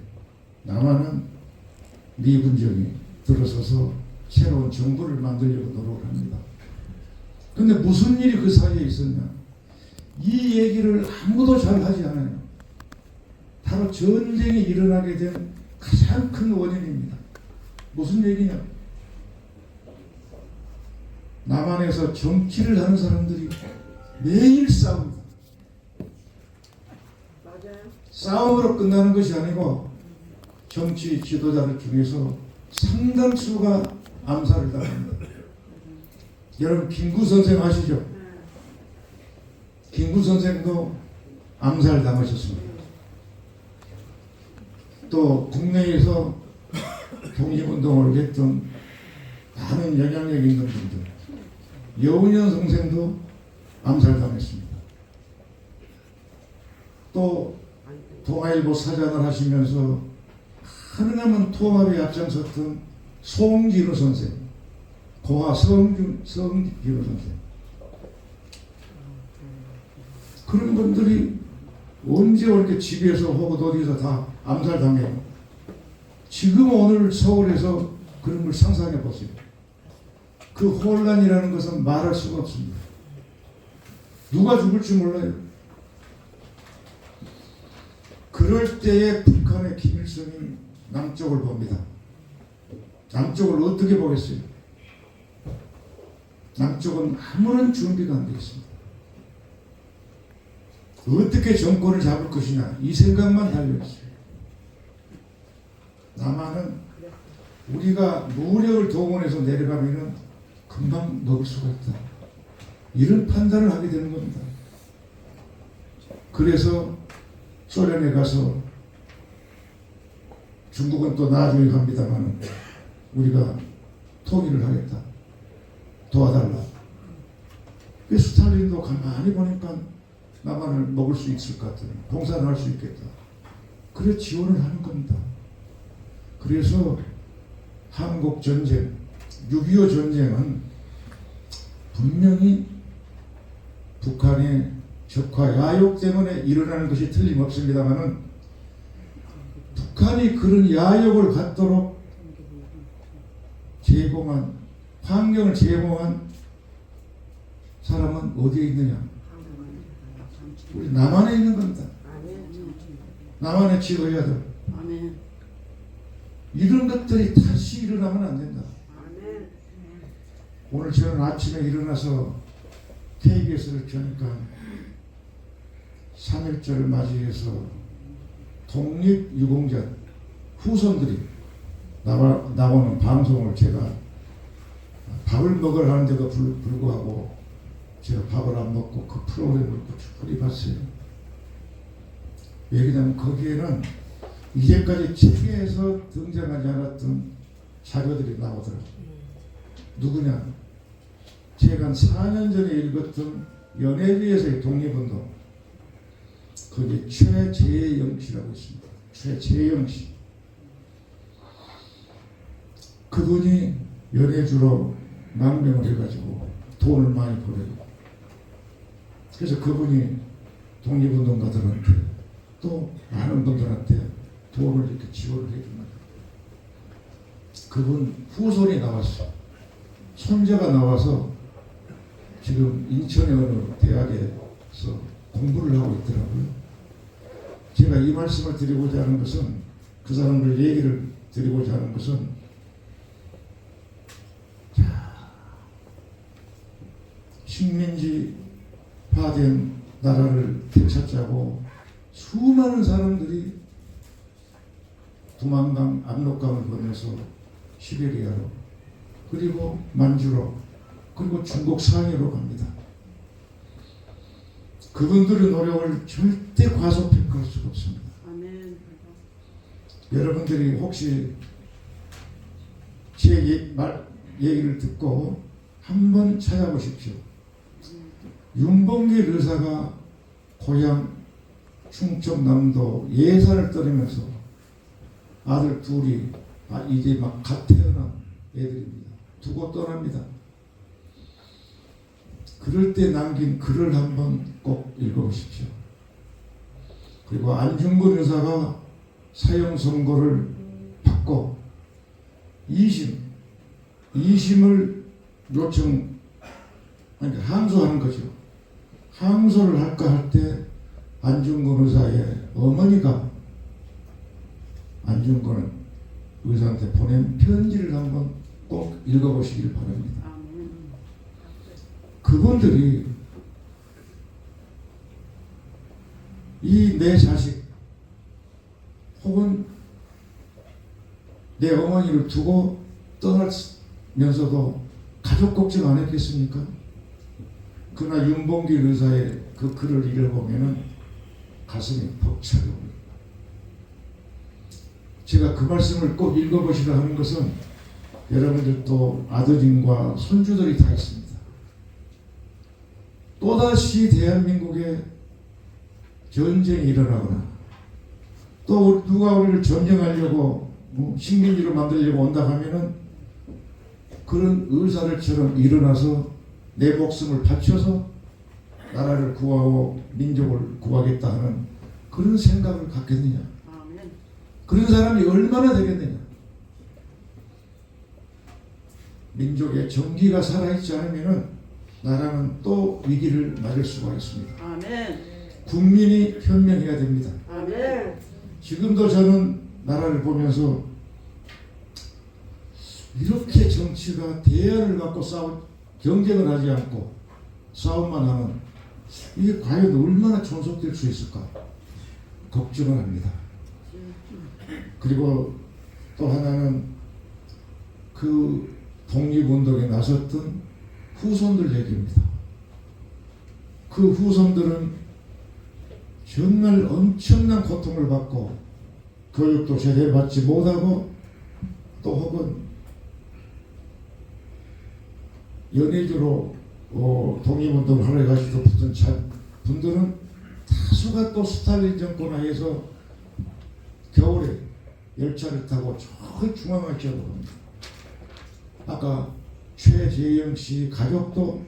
[SPEAKER 15] 남한은 미군정이 들어서서 새로운 정부를 만들려고 노력을 합니다. 그런데 무슨 일이 그 사이에 있었냐? 이 얘기를 아무도 잘 하지 않아요. 바로 전쟁이 일어나게 된 가장 큰 원인입니다. 무슨 얘기냐? 남한에서 정치를 하는 사람들이 매일 싸웁니다. 싸움으로 끝나는 것이 아니고 정치 지도자들 중에서 상당수가 암살을 당합니다. 여러분 김구 선생 아시죠? 김구 선생도 암살 당하셨습니다. 또 국내에서 독립운동을 했던 많은 영향력 있는 분들, 여운현 선생도 암살당했습니다. 또 동아일보 사장을 하시면서 가능하면 통합에 앞장섰던 송진우 선생, 고아 성진우 선생, 그런 분들이 언제 이렇게 집에서 혹은 어디서 다 암살당해요. 지금 오늘 서울에서 그런 걸 상상해 보세요. 그 혼란이라는 것은 말할 수가 없습니다. 누가 죽을지 몰라요. 그럴 때에 북한의 김일성이 남쪽을 봅니다. 남쪽을 어떻게 보겠어요? 남쪽은 아무런 준비가 안 되어 있습니다. 어떻게 정권을 잡을 것이냐 이 생각만 달려있어요. 남한은 우리가 무력을 동원해서 내려가면 금방 먹을 수가 있다. 이런 판단을 하게 되는 겁니다. 그래서 소련에 가서 중국은 또 나중에 갑니다만 우리가 통일을 하겠다. 도와달라. 그 스탈린도 가만히 보니까 남한을 먹을 수 있을 것 같아요. 공산을 할 수 있겠다. 그래 지원을 하는 겁니다. 그래서 한국 전쟁, 6.25 전쟁은 분명히 북한의 적화 야욕 때문에 일어나는 것이 틀림없습니다만은 북한이 그런 야욕을 갖도록 제공한 환경을 제공한 사람은 어디에 있느냐? 우리 남한에 있는 겁니다. 남한의 지도자들. 이런 것들이 다시 일어나면 안 된다. 오늘 저는 아침에 일어나서 KBS를 켜니까 3.1절을 맞이해서 독립유공자 후손들이 나오는 방송을 제가 밥을 먹으러 하는데도 불구하고 제가 밥을 안 먹고 그 프로그램을 꾸준히 봤어요. 왜냐하면 거기에는 이제까지 책에서 등장하지 않았던 자료들이 나오더라고요. 누구냐? 제가 한 4년 전에 읽었던 연해주에서의 독립운동, 거기 최재영 씨라고 있습니다. 최재영 씨. 그분이 연해주로 망명을 해가지고 돈을 많이 보내고, 그래서 그분이 독립운동가들한테 또 많은 분들한테 돈을 이렇게 지원을 해줍니다. 그분 후손이 나왔어. 손자가 나와서 지금 인천의 어느 대학에서 공부를 하고 있더라고요. 제가 이 말씀을 드리고자 하는 것은, 그 사람들 얘기를 드리고자 하는 것은, 식민지화된 나라를 되찾자고 수많은 사람들이 두만강, 압록강을 건너서 시베리아로, 그리고 만주로, 그리고 중국 상해로 갑니다. 그분들의 노력을 절대 과소평가할 수가 없습니다. 여러분들이 혹시 제 얘기를 듣고 한번 찾아보십시오. 윤봉길 의사가 고향 충청남도 예산을 떠나면서 아들 둘이 이제 막 갓 태어난 애들입니다. 두고 떠납니다. 그럴 때 남긴 글을 한번 꼭 읽어보십시오. 그리고 안중근 의사가 사형 선고를 받고 2심을 항소하는 거죠. 항소를 할까 할 때 안중근 의사의 어머니가 안중근 의사한테 보낸 편지를 한번 꼭 읽어보시길 바랍니다. 그분들이 이 내 자식 혹은 내 어머니를 두고 떠나면서도 가족 걱정 안 했겠습니까? 그러나 윤봉길 의사의 그 글을 읽어보면 가슴이 벅차게 옵니다. 제가 그 말씀을 꼭 읽어보시라 하는 것은 여러분들 또 아드님과 손주들이 다 있습니다. 또다시 대한민국에 전쟁이 일어나거나 또 누가 우리를 점령하려고 식민지로 만들려고 온다 하면은 그런 의사들처럼 일어나서 내 목숨을 바쳐서 나라를 구하고 민족을 구하겠다 하는 그런 생각을 갖겠느냐? 그런 사람이 얼마나 되겠느냐? 민족의 정기가 살아있지 않으면 나라는 또 위기를 맞을 수가 있습니다. 국민이 현명해야 됩니다. 지금도 저는 나라를 보면서 이렇게 정치가 대화를 갖고 경쟁을 하지 않고 싸움만 하면 이게 과연 얼마나 존속될 수 있을까 걱정을 합니다. 그리고 또 하나는 그 독립운동에 나섰던 후손들 얘기입니다. 그 후손들은 정말 엄청난 고통을 받고 교육도 제대로 받지 못하고 또 혹은 연해주로 독립운동을 하러 가지고 붙은 분들은 다수가 또 스탈린 정권 하에서 겨울에 열차를 타고 저 중앙을 지역으로 갑니다. 아까 최재영 씨 가족도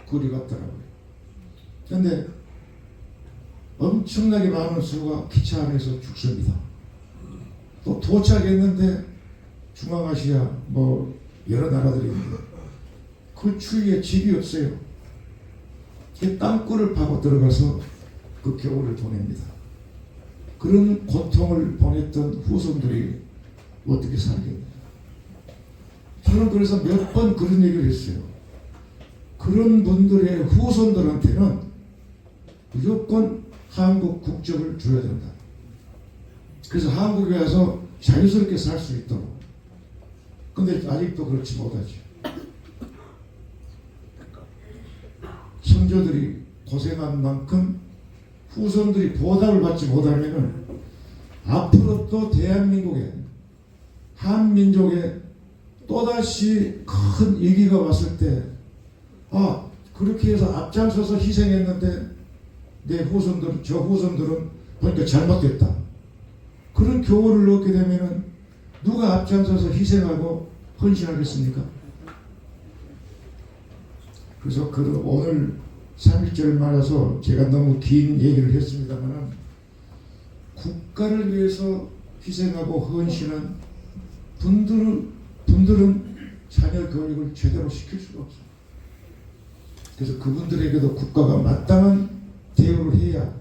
[SPEAKER 15] 그리 갔더라고요. 그런데 엄청나게 많은 수가 기차 안에서 죽습니다. 또 도착했는데 중앙아시아 뭐 여러 나라들이 있는데 그 추위에 집이 없어요. 땅굴을 파고 들어가서 그 겨울을 보냅니다. 그런 고통을 보냈던 후손들이 어떻게 살겠냐. 저는 그래서 몇 번 그런 얘기를 했어요. 그런 분들의 후손들한테는 무조건 한국 국적을 줘야 된다. 그래서 한국에 와서 자유스럽게 살 수 있도록. 근데 아직도 그렇지 못하죠. 선조들이 고생한 만큼 후손들이 보답을 받지 못하면은 앞으로 또 대한민국에 한민족에 또다시 큰 위기가 왔을 때 그렇게 해서 앞장서서 희생했는데 내 후손들, 저 후손들은 보니까 잘못됐다. 그런 교훈을 얻게 되면은 누가 앞장서서 희생하고 헌신하겠습니까? 그래서 오늘 3.1절 말아서 제가 너무 긴 얘기를 했습니다만 국가를 위해서 희생하고 헌신한 분들은 자녀 교육을 제대로 시킬 수가 없어요. 그래서 그분들에게도 국가가 마땅한 대우를 해야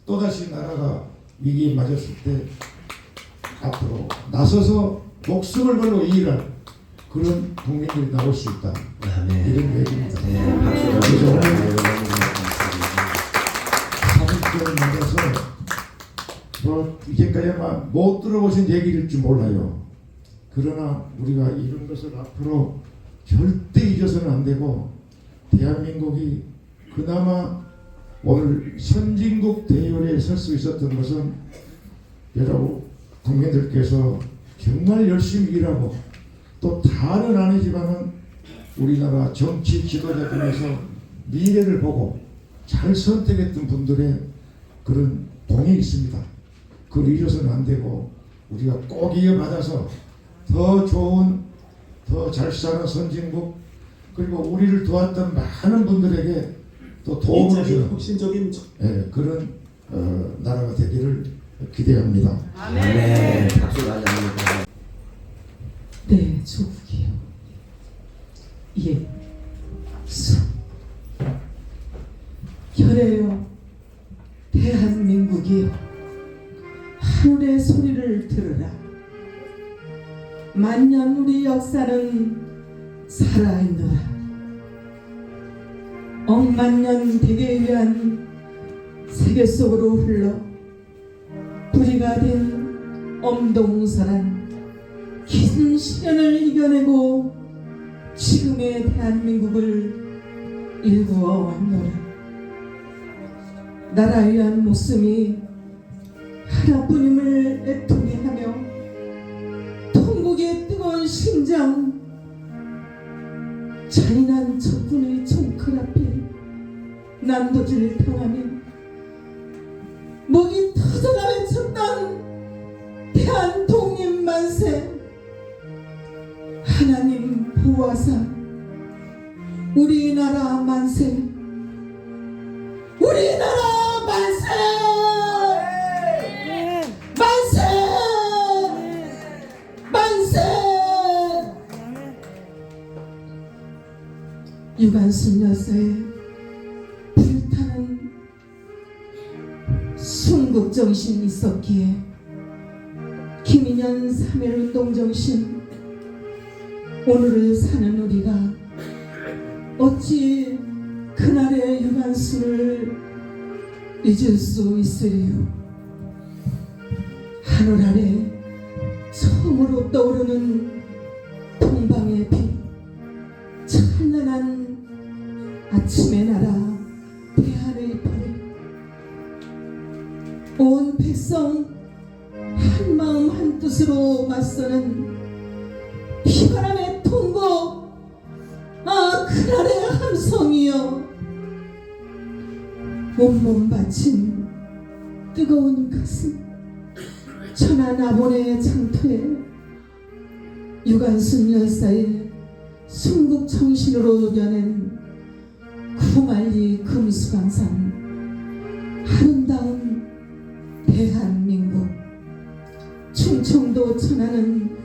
[SPEAKER 15] 또다시 나라가 위기에 맞았을 때 앞으로 나서서 목숨을 걸고 일할 그런 국민들이 나올 수 있다. 이런 얘기입니다.
[SPEAKER 2] 네, 박수
[SPEAKER 15] 그래서
[SPEAKER 2] 주십시오.
[SPEAKER 15] 30절 맞아서 뭐 이제까지 아마 못 들어보신 얘기일 줄 몰라요. 그러나 우리가 이런 것을 앞으로 절대 잊어서는 안 되고 대한민국이 그나마 오늘 선진국 대열에 설 수 있었던 것은 여러분 국민들께서 정말 열심히 일하고 또 다는 아니지만은 우리나라 정치 지도자 중에서 미래를 보고 잘 선택했던 분들의 그런 공이 있습니다. 그걸 잊어서는 안 되고 우리가 꼭 이어받아서 더 좋은 더 잘 사는 선진국 그리고 우리를 도왔던 많은 분들에게 또 도움을 주는
[SPEAKER 6] 혁신적인
[SPEAKER 15] 그런 나라가 되기를 기대합니다.
[SPEAKER 2] 아멘. 박수 가져옵니다.
[SPEAKER 8] 네, 조국이요. 예, 혈해요. 대한민국이요. 하늘의 소리를 들으라. 만년 우리 역사는 살아있노라. 억만년 대계에 의한 세계 속으로 흘러 뿌리가 된 엄동선한 긴 시련을 이겨내고 지금의 대한민국을 일구어 왔노라. 나라 위한 목숨이 하나뿐임을 애통해하며
[SPEAKER 14] 심장 잔인한 적군의 총칼 앞에 난도질 당하며 목이 터져가 외쳤던 대한 독립 만세, 하나님 보호하사 우리나라 만세, 우리나라 만세, 만세, 만세. 유관순 여사의 불타는 순국정신이 있었기에 김인현 3.1운동정신, 오늘을 사는 우리가 어찌 그날의 유관순을 잊을 수 있으리요. 하늘 아래 처음으로 떠오르는 동방의 빛, 찬란한 아침의 나라 대한의 벌, 온 백성 한마음 한뜻으로 맞서는 피바람의 통곡, 아 그날의 함성이여. 온몸 바친 뜨거운 가슴, 천안 아본의 장터에 유관순 열사의 순국 정신으로 연낸 구만리 금수강산, 아름다운 대한민국, 충청도 천안은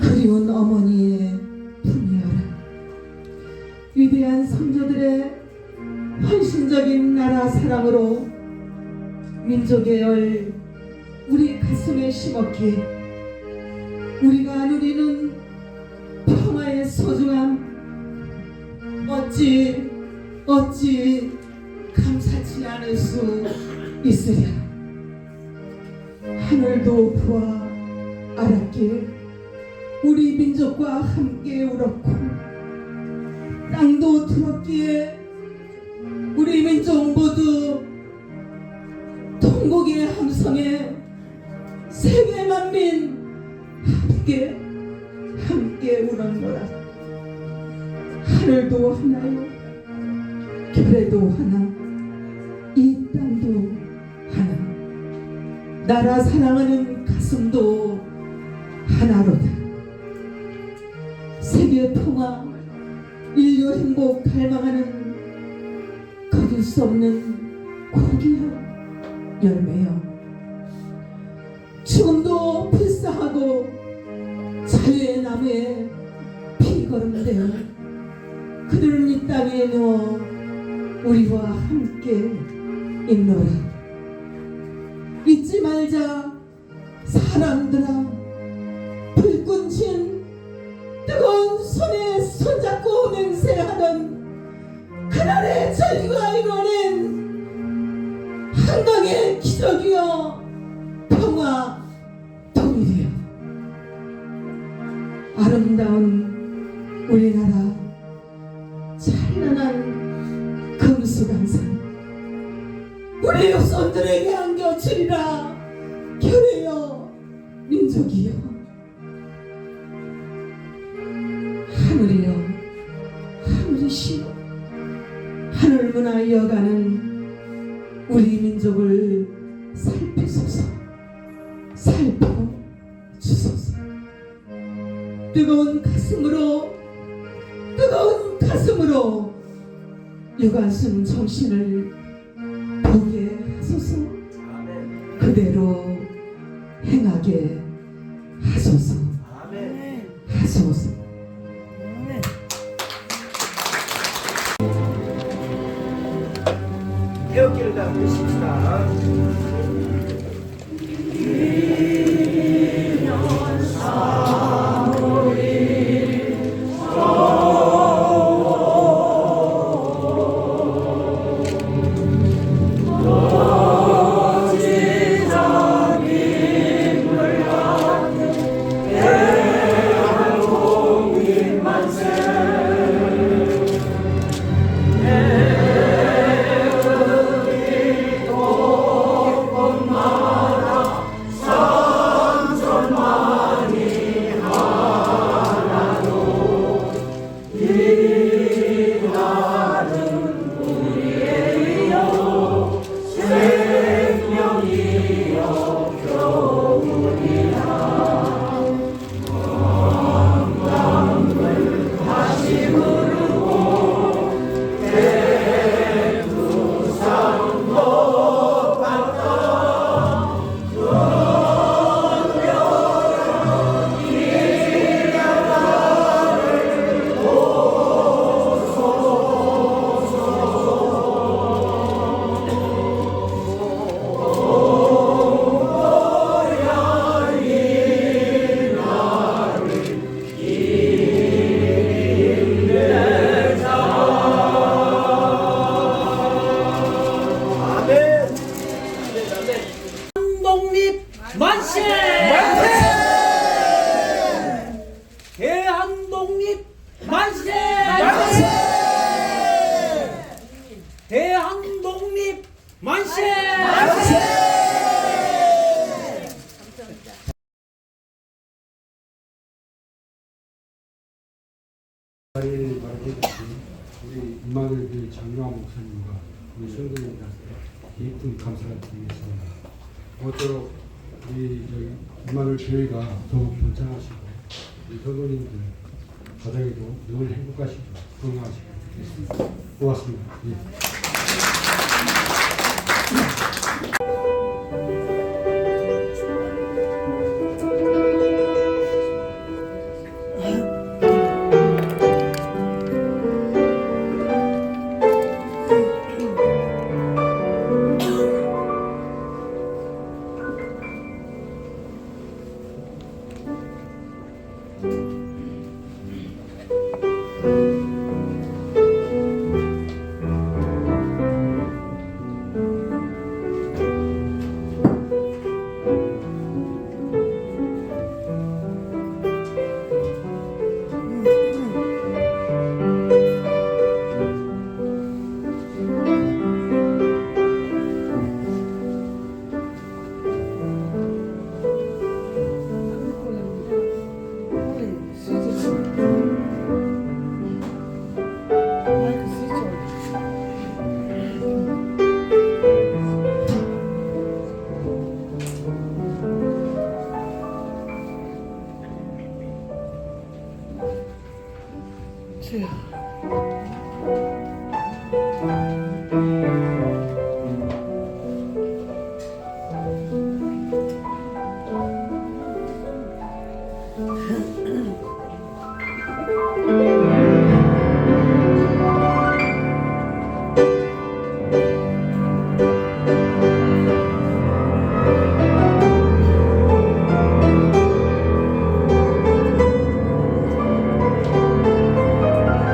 [SPEAKER 14] 그리운 어머니의 품이여라. 위대한 선조들의 헌신적인 나라 사랑으로 민족의 열 우리 가슴에 심었기에 우리가 누리는 평화의 소중함 어찌 감사치 않을 수 있으랴. 하늘도 보아 알았기에 우리 민족과 함께 울었고, 땅도 들었기에 우리 민족 모두 통곡의 함성에 세계 만민 함께 울었노라. 하늘도 하나요, 별에도 하나, 이 땅도 하나, 나라 사랑하는 가슴도 하나로다. 세계 평화, 인류 행복 갈망하는 거둘 수 없는 고귀한 열매여, 죽음도 불사하고 자유의 나무에 피걸음되어 그들은 이 땅에 누워 우리와 함께 있노라. 잊지 말자 사람들아, 불꽃인 뜨거운 손에 손잡고 맹세하던 그날의 전리가 이뤄낸 한강의 기적이여 평화 통일이여. 아름다운 우리나라, 찬란한 금수강산, 우리 후손들에게 안겨주리라. 결의여 민족이여. 하늘이여 하늘이시여, 하늘문화 이어가는 우리 민족을 살피소서, 살펴주소서. 뜨거운 가슴으로 유관순 정신을 보게 하소서. 그대로 행하게 하소서. 하소서.
[SPEAKER 2] 태극기를 다 드십시다.
[SPEAKER 4] 지정인 물과
[SPEAKER 8] 대한독립 만세! 대한독립 만세! 대한독립 만세!
[SPEAKER 16] 말했듯이 우리 임마누엘 교회 장로한 목사님과 우리 성도님들한테 깊은 감사를 드리겠습니다. 모쪼록 우리 임마누엘 교회가 더욱 번창하시고 우리 성도님들 가정에도 늘 행복하시고 건강하시고 좋겠습니다. 고맙습니다. 예.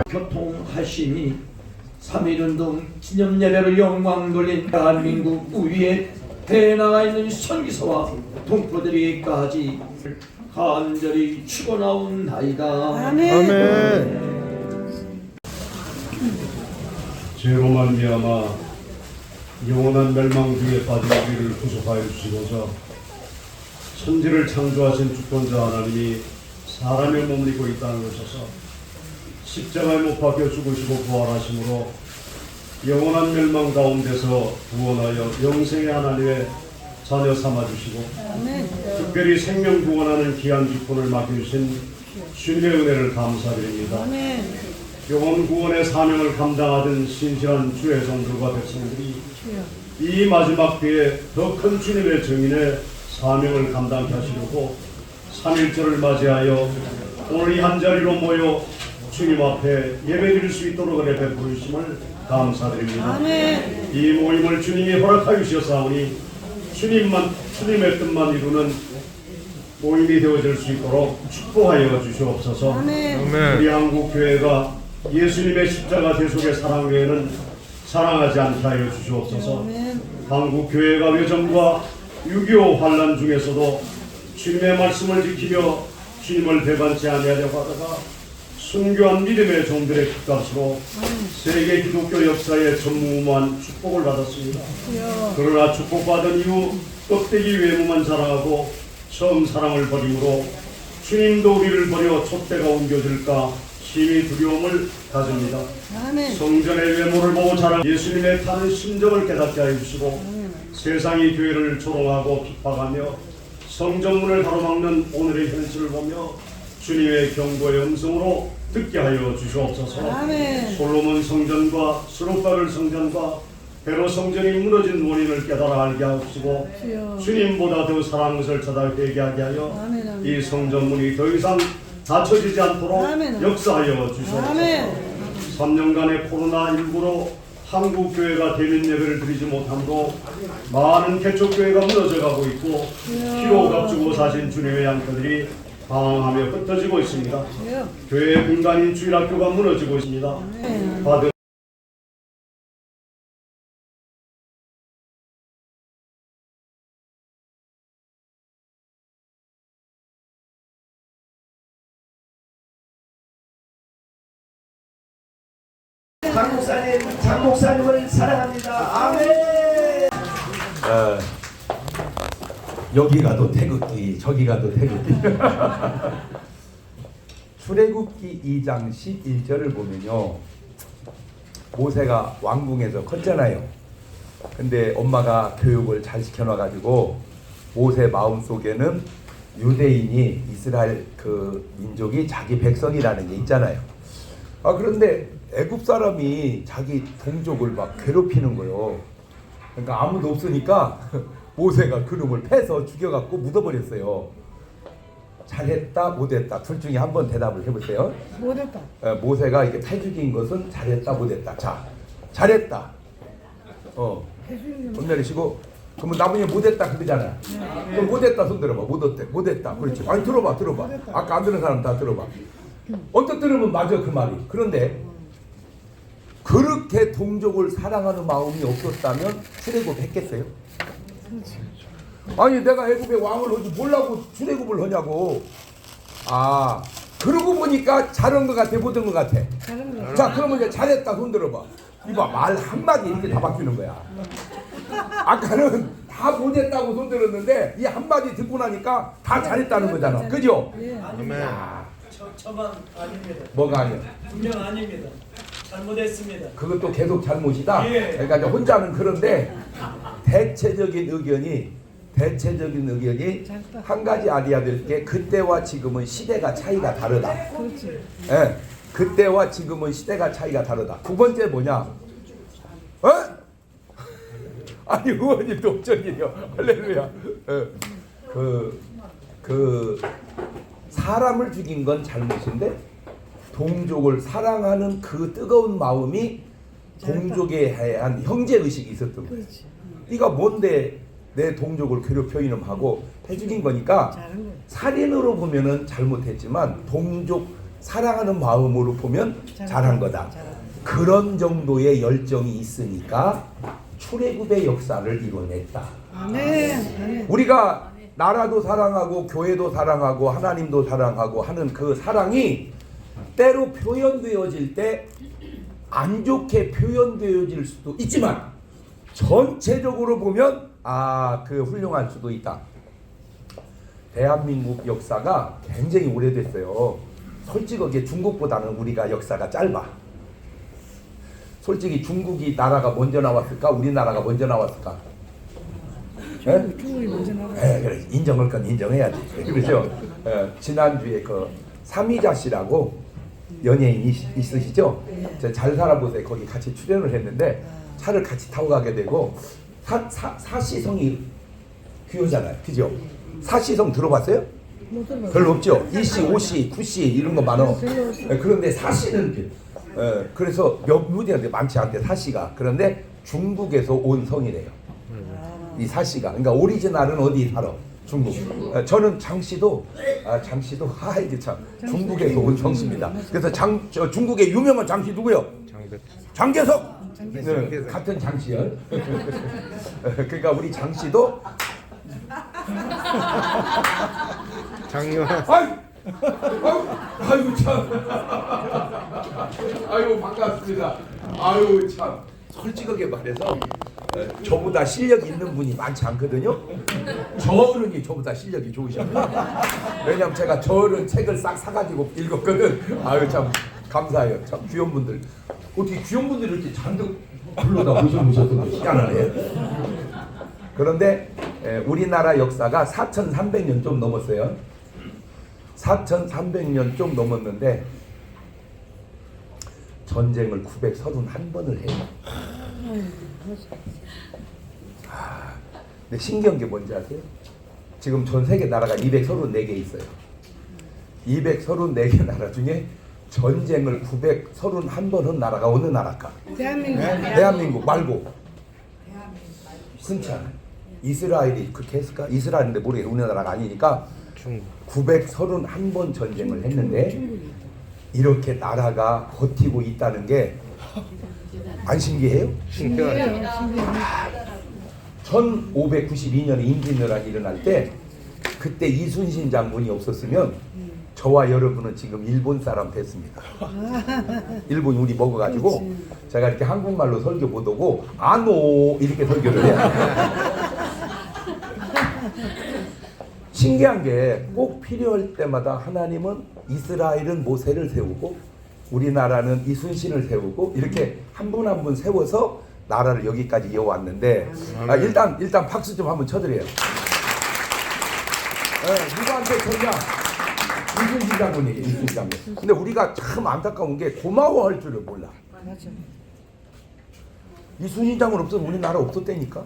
[SPEAKER 2] 교통하시니 3.1운동 기념예배로 영광 돌린 대한민국 위에 배나가 있는 선기서와 동포들에게까지 간절히 축원하옵나이다.
[SPEAKER 6] 아멘.
[SPEAKER 5] 죄로 말미암아 영원한 멸망 중에 빠진 우리를 구속하여 주시고자 천지를 창조하신 주권자 하나님이 사람의 몸을 입고 이 땅에 오셔서 십자가에 못 박혀 죽으시고 부활하심으로 영원한 멸망 가운데서 구원하여 영생의 하나님의 자녀 삼아주시고 특별히 생명 구원하는 귀한 주권을 맡겨주신 주님의 은혜를 감사드립니다. 영혼 구원의 사명을 감당하던 신실한 주의 성도들과 백성들이 이 마지막 때에 더 큰 주님의 정인의 사명을 감당케 하시려고 3.1절을 맞이하여 오늘 이 한자리로 모여 주님 앞에 예배드릴 수 있도록 은혜 베푸심을 감사드립니다. 이 모임을 주님이 허락하여 주셨사오니 주님의 뜻만 이루는 모임이 되어질 수 있도록 축복하여 주시옵소서. 우리 한국교회가 예수님의 십자가 대속의 사랑교회는 사랑하지 않게 하여 주시옵소서. 한국교회가 외전과 6.25 환란 중에서도 주님의 말씀을 지키며 주님을 배반치 아니하려고 하다가 순교한 믿음의 종들의 핏값으로 세계 기독교 역사에 전무후무한 축복을 받았습니다. 그러나 축복받은 이후 껍데기 외모만 자랑하고 처음 사랑을 버림으로 주님도 우리를 버려 촛대가 옮겨질까 심히 두려움을 가집니다. 성전의 외모를 보고 자랑 예수님의 타는 심정을 깨닫게 하여 주시고 세상이 교회를 조롱하고 핍박하며 성전문을 가로막는 오늘의 현실을 보며 주님의 경고의 음성으로 듣게 하여 주시옵소서. 솔로몬 성전과 스룹바벨 성전과 베로 성전이 무너진 원인을 깨달아 알게 하시고 주님보다 더 사랑하는 것을 찾아 회개하게 하여 이 성전문이 더 이상 닫혀지지 않도록 역사하여 주시옵소서. 3년간의 코로나19로 한국교회가 대면 예배를 드리지 못함으로 많은 개척교회가 무너져가고 있고 피로 값주고 사신 주님의 양떼들이 방황하며 흩어지고 있습니다. 교회의 분간인 주일학교가 무너지고 있습니다.
[SPEAKER 2] 장 목사님을 사랑합니다. 아멘.
[SPEAKER 17] 여기 가도 태극기, 저기 가도 태극기. 출애굽기 2장 11절을 보면요, 모세가 왕궁에서 컸잖아요. 근데 엄마가 교육을 잘 시켜놔가지고 모세 마음속에는 유대인이, 이스라엘 그 민족이 자기 백성이라는 게 있잖아요. 그런데 애굽 사람이 자기 동족을 막 괴롭히는 거예요. 그러니까 아무도 없으니까 모세가 그놈을 패서 죽여갖고 묻어버렸어요. 잘했다 못했다 둘 중에 한번 대답을 해보세요.
[SPEAKER 6] 못했다.
[SPEAKER 17] 모세가 이렇게 패 죽인 것은 잘했다 못했다. 자, 잘했다. 손 내리시고. 그러면 나중에 못했다 그러잖아. 그럼 못했다 손 들어봐. 못했다. 그렇지. 아니 들어봐. 아까 안 들은 사람 다 들어봐. 언뜻 들으면 맞아 그 말이. 그런데 그렇게 동족을 사랑하는 마음이 없었다면 출애굽 했겠어요? 아니 내가 애굽의 왕을 하지 뭐라고 출애굽을 하냐고. 그러고 보니까 잘한 것 같아 못한 것 같아? 자 그러면 이제 잘했다 손 들어봐. 이봐 말 한마디 이렇게 다 바뀌는 거야. 아까는 다 못했다고 손 들었는데 이 한마디 듣고 나니까 다 잘했다는 거잖아. 그죠?
[SPEAKER 6] 저만 아닙니다.
[SPEAKER 17] 뭐가 아니야?
[SPEAKER 6] 분명 아닙니다. 잘못했습니다.
[SPEAKER 17] 그것도 계속 잘못이다.
[SPEAKER 6] 예.
[SPEAKER 17] 그러니까 이제 혼자는 그런데 대체적인 의견이 한 가지 알아야 될 게 그때와 지금은 시대가 차이가 다르다.
[SPEAKER 6] 그렇지.
[SPEAKER 17] 예, 그때와 지금은 시대가 차이가 다르다. 두 번째 뭐냐? 아니 의원님도 없전이요. 할렐루야. 사람을 죽인 건 잘못인데 동족을 사랑하는 그 뜨거운 마음이 동족에 대한 형제 의식이 있었던 거예요. 네가 뭔데 내 동족을 괴롭혀 이놈하고 해 죽인 거니까 살인으로 보면은 잘못했지만 동족 사랑하는 마음으로 보면 잘한 거다. 그런 정도의 열정이 있으니까 출애굽의 역사를 이뤄냈다. 우리가 나라도 사랑하고 교회도 사랑하고 하나님도 사랑하고 하는 그 사랑이 때로 표현되어질 때 안 좋게 표현되어질 수도 있지만 전체적으로 보면 그 훌륭할 수도 있다. 대한민국 역사가 굉장히 오래됐어요. 솔직하게 중국보다는 우리가 역사가 짧아. 솔직히 중국이 나라가 먼저 나왔을까? 우리나라가 먼저 나왔을까?
[SPEAKER 6] 중국이 먼저 나왔어.
[SPEAKER 17] 그래. 인정할 건 인정해야지. 그렇죠? 지난주에 그 삼이자 씨라고 연예인이 있으시죠? 잘 살아보세요. 거기 같이 출연을 했는데 차를 같이 타고 가게 되고 사시성이 귀하잖아요. 그죠? 사시성 들어봤어요? 별로 없죠? 2시, 5시, 9시 이런 거 많어. 그런데 사시는 그래서 몇 무대인데 많지 않대 사시가. 그런데 중국에서 온 성이래요. 이 사시가. 그러니까 오리지널은 어디 살아? 중국. 저는 장씨도 이게 참 중국에서 온 성씨입니다. 그래서 중국의 유명한 장씨 누구요? 장개석. 네, 같은 장씨요. 그러니까 우리 장씨도 장유한. 아유 참. 아유 반갑습니다. 아유 참. 솔직하게 말해서 저보다 실력 있는 분이 많지 않거든요. 저 어른이 저보다 실력이 좋으십니다. 왜냐면 제가 저 어른 책을 싹 사가지고 읽었거든. 아유 참 감사해요. 참 귀여운 분들. 어떻게 귀여운 분들 이렇게 잔뜩 불러다 모셔놓으셨던 거 희한하네. 그런데 우리나라 역사가 4,300년 좀 넘었어요. 4,300년 좀 넘었는데 전쟁을 931번을 해요. 근데 신기한 게 뭔지 아세요? 지금 전 세계 나라가 234개 있어요. 234개 나라 중에 전쟁을 931번 한 나라가 어느 나라일까? 대한민국 말고. 흔치 않아요. 이스라엘이 그렇게 했을까? 이스라엘인데 모르겠어요. 우리나라가 아니니까 931번 전쟁을 했는데 이렇게 나라가 버티고 있다는 게 안 신기해요? 신기해요. 1592년에 임진왜란이 일어날 때 그때 이순신 장군이 없었으면 저와 여러분은 지금 일본 사람 됐습니다. 일본이 우리 먹어가지고 제가 이렇게 한국말로 설교 못 오고 아노 이렇게 설교를 해요. 신기한 게 꼭 필요할 때마다 하나님은 이스라엘은 모세를 세우고 우리나라는 이순신을 세우고 이렇게 한 분 한 분 세워서 나라를 여기까지 이어왔는데 일단 박수 좀 한번 쳐드려요. 누구한테 쳤냐? 이순신 장군이에요. 이순신 장군. 근데 우리가 참 안타까운 게 고마워할 줄을 몰라. 이순신 장군 없으면 우리나라 없었다니까.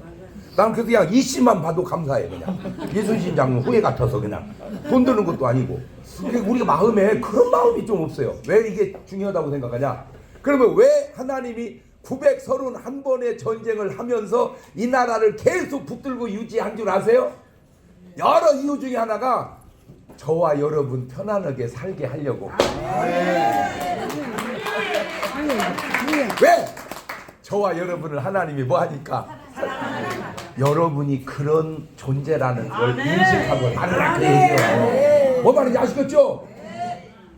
[SPEAKER 17] 난 그래서 그냥 이씨만 봐도 감사해. 그냥 이순신 장군 후회 같아서 그냥 돈 드는 것도 아니고. 우리가 마음에 그런 마음이 좀 없어요. 왜 이게 중요하다고 생각하냐? 그러면 왜 하나님이 931번의 전쟁을 하면서 이 나라를 계속 붙들고 유지한 줄 아세요? 여러 이유 중에 하나가 저와 여러분 편안하게 살게 하려고. 왜? 저와 여러분을 하나님이 뭐 하니까? 여러분이 그런 존재라는 걸 인식하고 살으라 그 얘기예요. 뭐 말인지 아시겠죠?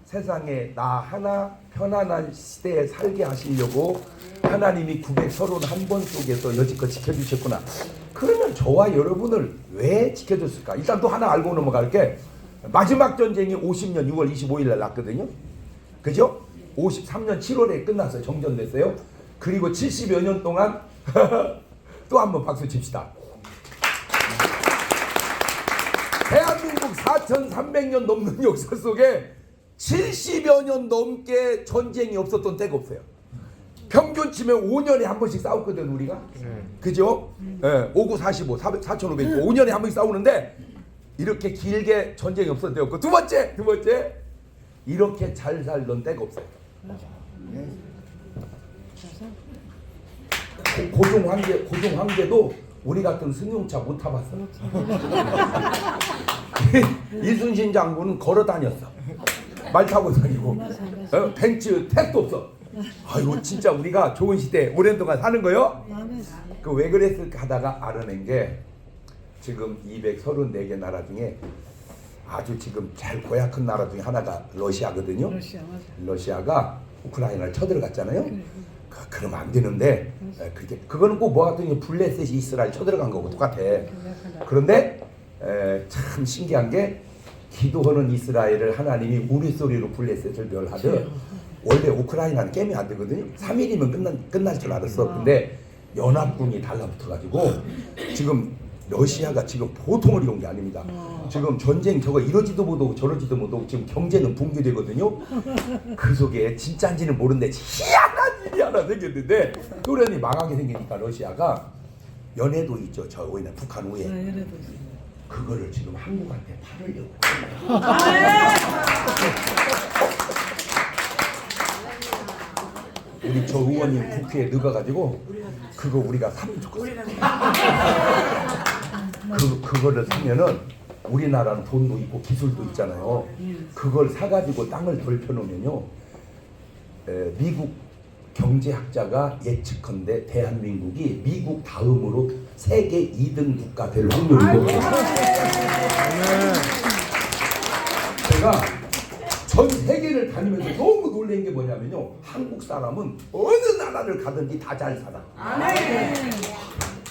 [SPEAKER 17] 세상에 나 하나 편안한 시대에 살게 하시려고 하나님이 931번 속에서 여지껏 지켜주셨구나. 그러면 저와 여러분을 왜 지켜줬을까? 일단 또 하나 알고 넘어갈게. 마지막 전쟁이 50년 6월 25일 날 났거든요. 그죠? 53년 7월에 끝났어요. 정전됐어요. 그리고 70여 년 동안 또 한번 박수 칩시다. 대한민국 4,300년 넘는 역사 속에 70여 년 넘게 전쟁이 없었던 때가 없어요. 평균 치면 5년에 한 번씩 싸웠거든 우리가. 그죠? 59, 45, 4,500, 5년에 한 번씩 싸우는데 이렇게 길게 전쟁이 없었던 때가 없고 두 번째 이렇게 잘 살던 때가 없어요. 고종 황제도 우리 같은 승용차 못 타봤어. 이순신 장군은 걸어 다녔어. 말 타고 다니고. 벤츠 택도 없어. 아이고 진짜 우리가 좋은 시대 오랜 동안 사는 거요? 그 왜 그랬을까 하다가 알아낸 게 지금 234개 나라 중에 아주 지금 제일 고약한 나라 중에 하나가 러시아거든요. 러시아가 우크라이나를 쳐들어갔잖아요. 그러면 안 되는데 그거는 꼭 뭐 같은 블레셋이 이스라엘 쳐들어간 거고 똑같아. 그런데 참 신기한 게 기도하는 이스라엘을 하나님이 우리 소리로 블레셋을 멸하듯 원래 우크라이나는 깨면 안 되거든요. 3일이면 끝날 줄 알았어. 근데 연합군이 달라붙어가지고 지금 러시아가 지금 보통 어려운 게 아닙니다. 지금 전쟁 저거 이러지도 못하고 저러지도 못하고 지금 경제는 붕괴되거든요. 그 속에 진짜인지는 모르는데 희한한 일이 하나 생겼는데 소련이 망하게 생기니까 러시아가 연해도 있죠. 저 오이는 북한 우에 그거를 지금 한국한테 팔으려고. 우리 저 의원님 국회에 넣어가지고 그거 우리가 사면 좋겠어요. 그거를 사면은 우리나라는 돈도 있고 기술도 있잖아요. 그걸 사가지고 땅을 돌펴놓으면요, 미국 경제학자가 예측컨대 대한민국이 미국 다음으로 세계 2등 국가 될 확률이 높아요. 제가 전 세계를 다니면서 너무 놀란 게 뭐냐면요, 한국 사람은 어느 나라를 가든지 다 잘 살아.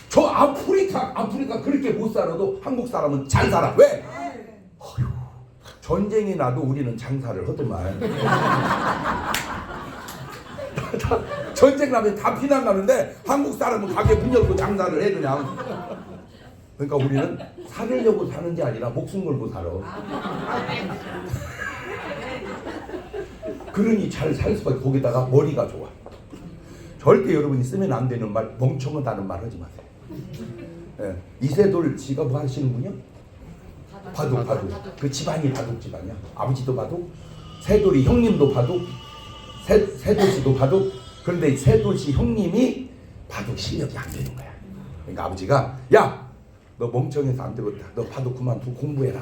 [SPEAKER 17] 저 아프리카 그렇게 못 살아도 한국 사람은 잘 살아. 왜? 어휴, 전쟁이 나도 우리는 장사를 하더만. 전쟁 나면 다 피난 가는데 한국 사람은 가게 문 열고 장사를 해 그냥. 그러니까 우리는 살려고 사는 게 아니라 목숨 걸고 살아. 그러니 잘 살 수밖에. 거기다가 머리가 좋아. 절대 여러분이 쓰면 안 되는 말, 멍청하다는 말 하지 마세요. 예. 이세돌 지가 뭐 하시는군요? 바둑. 그 집안이 바둑 집안이야. 아버지도 바둑, 세돌이 형님도 바둑, 세돌씨도 바둑. 그런데 세돌씨 형님이 바둑 실력이 안 되는 거야. 그러니까 아버지가 야, 너 멍청해서 안 되겠다. 너 바둑 그만두고 공부해라.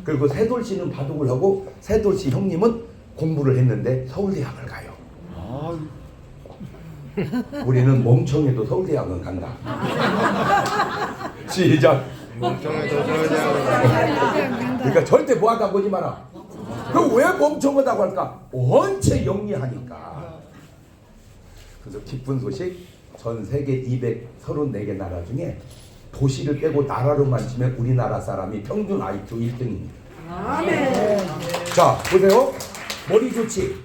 [SPEAKER 17] 그리고 세돌씨는 바둑을 하고 세돌씨 형님은 공부를 했는데 서울대학을 가요. 우리는 멍청해도 서울대학은 간다. 시작. 멍청해도 서울대학은 간다. 그러니까 절대 뭐하다 보지 마라. 그 왜 멍청하다고 할까? 원체 영리하니까. 그래서 기쁜 소식, 전 세계 234개 나라 중에 도시를 빼고 나라로만 치면 우리나라 사람이 평균 IQ 1등입니다.
[SPEAKER 1] 아멘.
[SPEAKER 17] 자, 보세요. 머리 좋지.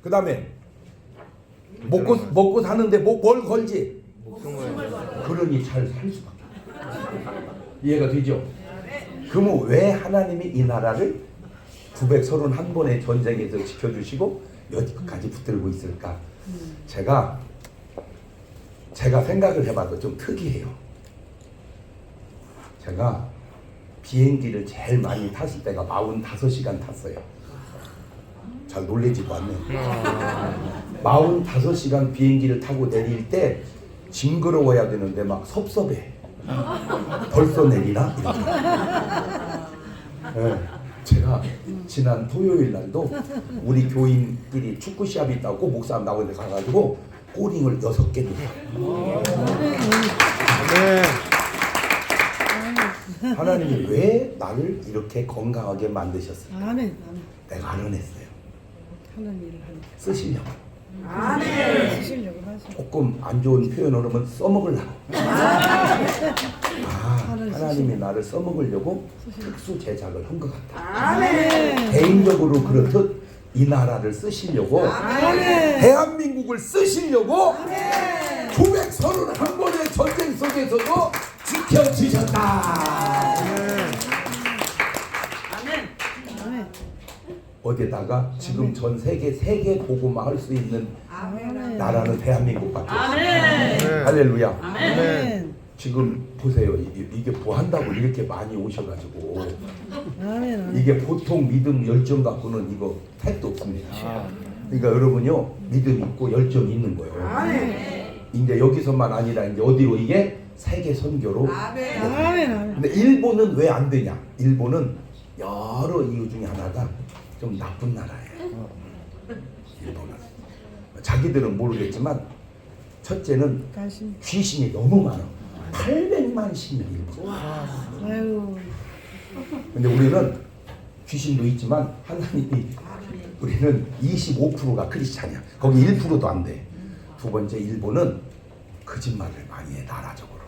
[SPEAKER 17] 그 다음에 먹고 사는데 뭘 걸지? 그러니 잘 살 수밖에 없어요. 이해가 되죠? 그러면 왜 하나님이 이 나라를 931번의 전쟁에서 지켜주시고 여기까지 붙들고 있을까? 제가 생각을 해봐도 좀 특이해요. 제가 비행기를 제일 많이 탔을 때가 45시간 탔어요. 잘 놀래지도 않네. 45시간 비행기를 타고 내릴 때 징그러워야 되는데 막 섭섭해. 벌써 내리나? 이렇게. 네, 제가 지난 토요일 날도 우리 교인끼리 축구 시합이 있다고 목사님 나오는데 가가지고 꼬링을 6개 넣어요. 하나님이 왜 나를 이렇게 건강하게 만드셨을까? 내가 알아냈어요. 쓰시려고. 조금 안 좋은 표현으로 하면 써먹으려고. 하나님이 나를 써먹으려고 특수 제작을 한 것 같다. 개인적으로 그렇듯 이 나라를 쓰시려고, 대한민국을 쓰시려고 931번의 전쟁 속에서도 지켜주셨다. 어디다가 지금 전 세계 복음화 할 수 있는 나라는 대한민국밖에 없어요. 할렐루야. 지금 보세요. 이게 뭐 한다고 이렇게 많이 오셔가지고 이게 보통 믿음 열정 갖고는 이거 택도 없습니다. 그러니까 여러분요, 믿음 있고 열정이 있는 거예요. 이제 여기서만 아니라 이제 어디로, 이게 세계 선교로. 근데 일본은 왜 안 되냐? 일본은 여러 이유 중에 하나가 좀 나쁜 나라예요. 일본은 자기들은 모르겠지만 첫째는 귀신이 너무 많아. 800만 신이 일본. 근데 우리는 귀신도 있지만 하나님이, 우리는 25%가 크리스찬이야. 거기 1%도 안 돼. 두 번째, 일본은 거짓말을 많이 해, 나라적으로.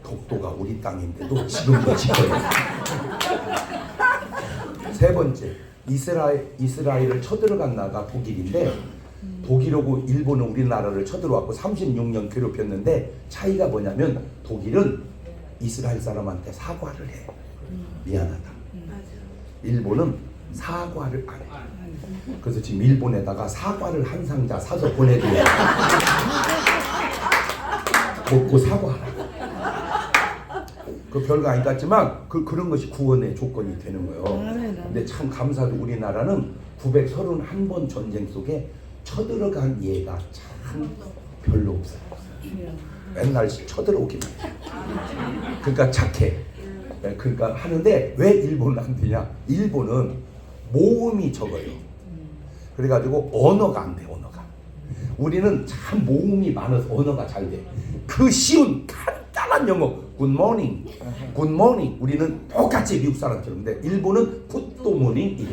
[SPEAKER 17] 독도가 우리 땅인데도 지금도 지켜요. 세 번째, 이스라엘을 쳐들어간 나라가 독일인데, 독일하고 일본은 우리나라를 쳐들어왔고 36년 괴롭혔는데, 차이가 뭐냐면 독일은 이스라엘 사람한테 사과를 해. 미안하다. 일본은 사과를 안 해. 그래서 지금 일본에다가 사과를 한 상자 사서 보내줘요. 먹고 사과하라. 그 별거 아닌 것 같지만 그런 것이 구원의 조건이 되는 거예요. 근데 참 감사도 우리나라는 931번 전쟁 속에 쳐들어간 예가 참 별로 없어요. 맨날 쳐들어오기만 해. 그러니까 착해. 그러니까 하는데 왜 일본은 안 되냐? 일본은 모음이 적어요. 그래가지고 언어가 안 돼, 언어가. 우리는 참 모음이 많아서 언어가 잘 돼. 그 쉬운 간단한 영어, good morning, good morning. 우리는 똑같이 미국 사람처럼. 근데 일본은 good morning 이래.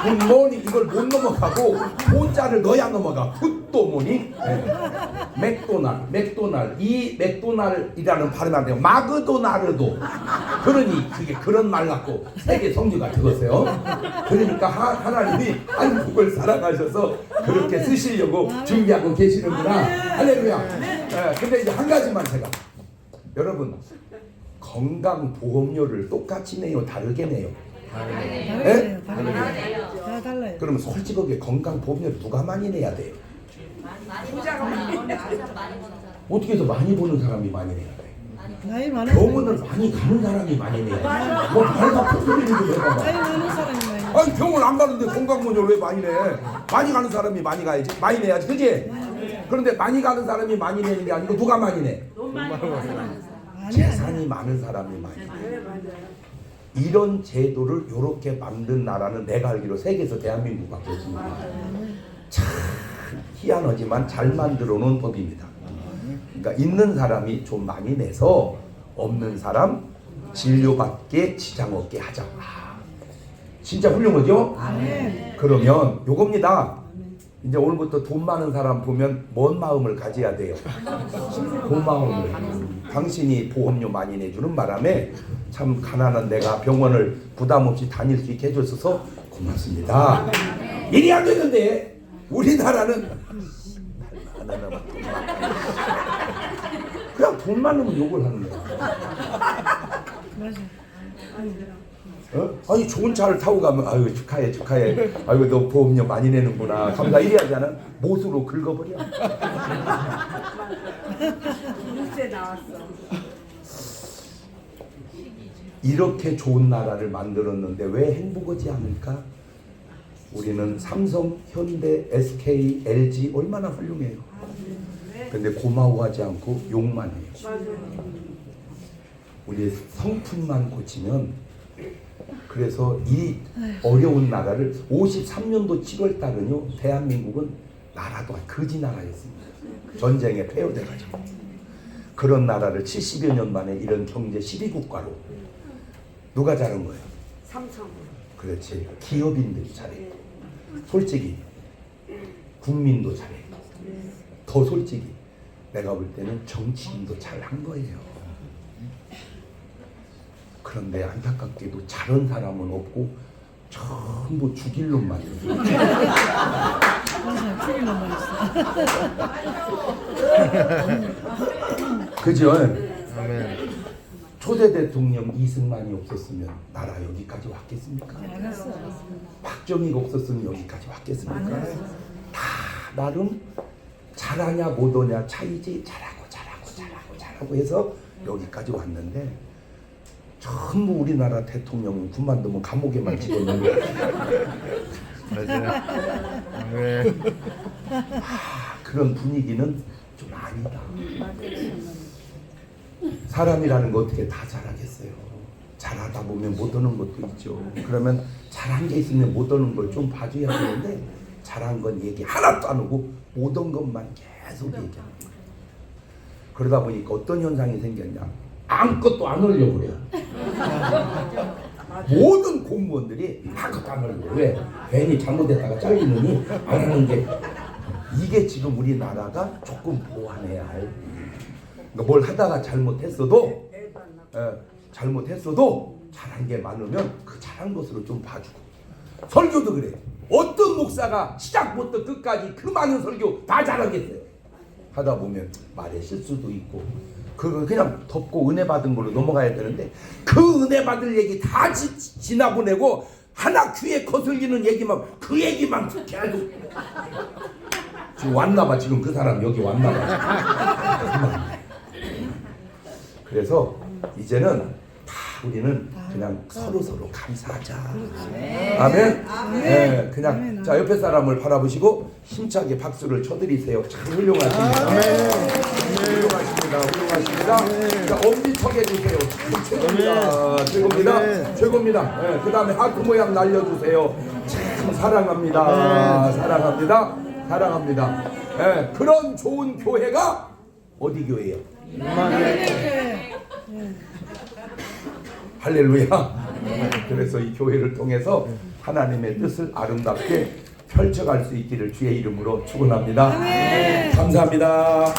[SPEAKER 17] good morning 이걸 못 넘어가고 호자를 넣어야 넘어가. good morning. 맥도날. 이 맥도날이라는 발음 안 돼요. 마그도나르도. 그러니 그게 그런 말 같고 세계 성류가 되었어요. 그러니까 하나님이 한국을 사랑하셔서 그렇게 쓰시려고 준비하고 계시는구나. 할렐루야. 근데 이제 한 가지만 제가, 여러분, 건강보험료를 똑같이 내요, 다르게 내요? 네?
[SPEAKER 1] 다 달라요.
[SPEAKER 17] 그러면 솔직하게 건강보험료를 누가 많이 내야 돼요? 어떻게 해서 많이 보는 사람이 많이 내야 돼?
[SPEAKER 1] 나이 많은
[SPEAKER 17] 병원을 많이 가는 사람이 많이 내야 돼. 뭐 발가 푸들리는 거 해봐봐.
[SPEAKER 1] 나이 많은 사람이 많이.
[SPEAKER 17] 아니 병원 안 가는데 건강보험료를 왜 많이 내? 많이 가는 사람이 많이 가야지. 많이 내야지, 그지? 그런데 많이 가는 사람이 많이 내는 게 아니고 누가 많이 내? 재산이 많은 사람이 많이 내. 이런 제도를 이렇게 만든 나라는 내가 알기로 세계에서 대한민국밖에 없습니다. 참 희한하지만 잘 만들어 놓은 법입니다. 그러니까 있는 사람이 좀 많이 내서 없는 사람 진료받게 지장 없게 하자. 진짜 훌륭하죠?
[SPEAKER 1] 아멘.
[SPEAKER 17] 그러면 요겁니다. 이제 오늘부터 돈 많은 사람 보면 뭔 마음을 가져야 돼요? 돈 마음을. 당신이 보험료 많이 내주는 바람에 참 가난한 내가 병원을 부담 없이 다닐 수 있게 해줬어서 고맙습니다. 일이 안 되는데 우리나라는 그냥 돈 많으면 욕을 하는 거야.
[SPEAKER 1] 맞아.
[SPEAKER 17] 아니 좋은 차를 타고 가면 아유 축하해 아유 너 보험료 많이 내는구나 감사 이래 하잖아. 못으로 긁어버려.
[SPEAKER 18] 문제 나왔어.
[SPEAKER 17] 이렇게 좋은 나라를 만들었는데 왜 행복하지 않을까? 우리는 삼성, 현대, SK, LG 얼마나 훌륭해요. 근데 고마워하지 않고 욕만 해요. 우리의 성품만 고치면, 그래서 이 어려운 나라를 53년도 7월 달은요, 대한민국은 나라도 거지 나라였습니다. 전쟁에 폐허돼가지고. 그런 나라를 70여 년 만에 이런 경제 12국가로 누가 잘한 거예요?
[SPEAKER 18] 삼성.
[SPEAKER 17] 그렇지. 기업인들이 잘해. 솔직히 국민도 잘해. 더 솔직히 내가 볼 때는 정치인도 잘한 거예요. 그런데 안타깝게도 잘한 사람은 없고 전부 죽일 놈만 있어.
[SPEAKER 1] 맞아, 죽일 놈만 있어.
[SPEAKER 17] 그죠? 초대 대통령 이승만이 없었으면 나라 여기까지 왔겠습니까? 박정희가 없었으면 여기까지 왔겠습니까? 다 나름 잘하냐 못하냐 차이지. 잘하고 해서 여기까지 왔는데 전부 우리나라 대통령은 그만두면 감옥에만 집어넣는 그런 분위기는 좀 아니다. 사람이라는 거 어떻게 다 잘하겠어요. 잘하다 보면 못하는 것도 있죠. 그러면 잘한 게 있으면 못하는 걸 좀 봐줘야 되는데 잘한 건 얘기 하나도 안 하고 못한 것만 계속 얘기하는 거예요. 그러다 보니까 어떤 현상이 생겼냐. 아무것도 안 하려고 그래요. 모든 공무원들이 아무것도 안 하려고 그래요. 왜? 괜히 잘못했다가 잘리느니 안 하는 게, 이게 지금 우리나라가 조금 보완해야 할. 뭘 하다가 잘못했어도 잘한 게 많으면 그 잘한 것으로 좀 봐주고. 설교도 그래. 어떤 목사가 시작부터 끝까지 그 많은 설교 다 잘하겠어요? 하다 보면 말에 실수도 있고 그걸 그냥 덮고 은혜 받은 걸로 넘어가야 되는데 그 은혜 받을 얘기 다 지나보내고 하나 귀에 거슬리는 얘기만, 그 얘기만 계속. 지금 왔나봐. 지금 그 사람 여기 왔나봐. 그래서 이제는 다 우리는 그냥 서로 감사하자. 아멘. 네, 그냥 자 옆에 사람을 바라보시고 힘차게 박수를 쳐드리세요. 참 훌륭하십니다. 훌륭하십니다. 자 엄지척 해주세요. 최고입니다. 최고입니다. 네, 그 다음에 하트 모양 날려주세요. 참 사랑합니다. 네, 그런 좋은 교회가 어디 교회예요? 할렐루야. 그래서 이 교회를 통해서 하나님의 뜻을 아름답게 펼쳐갈 수 있기를 주의 이름으로 축원합니다. 감사합니다.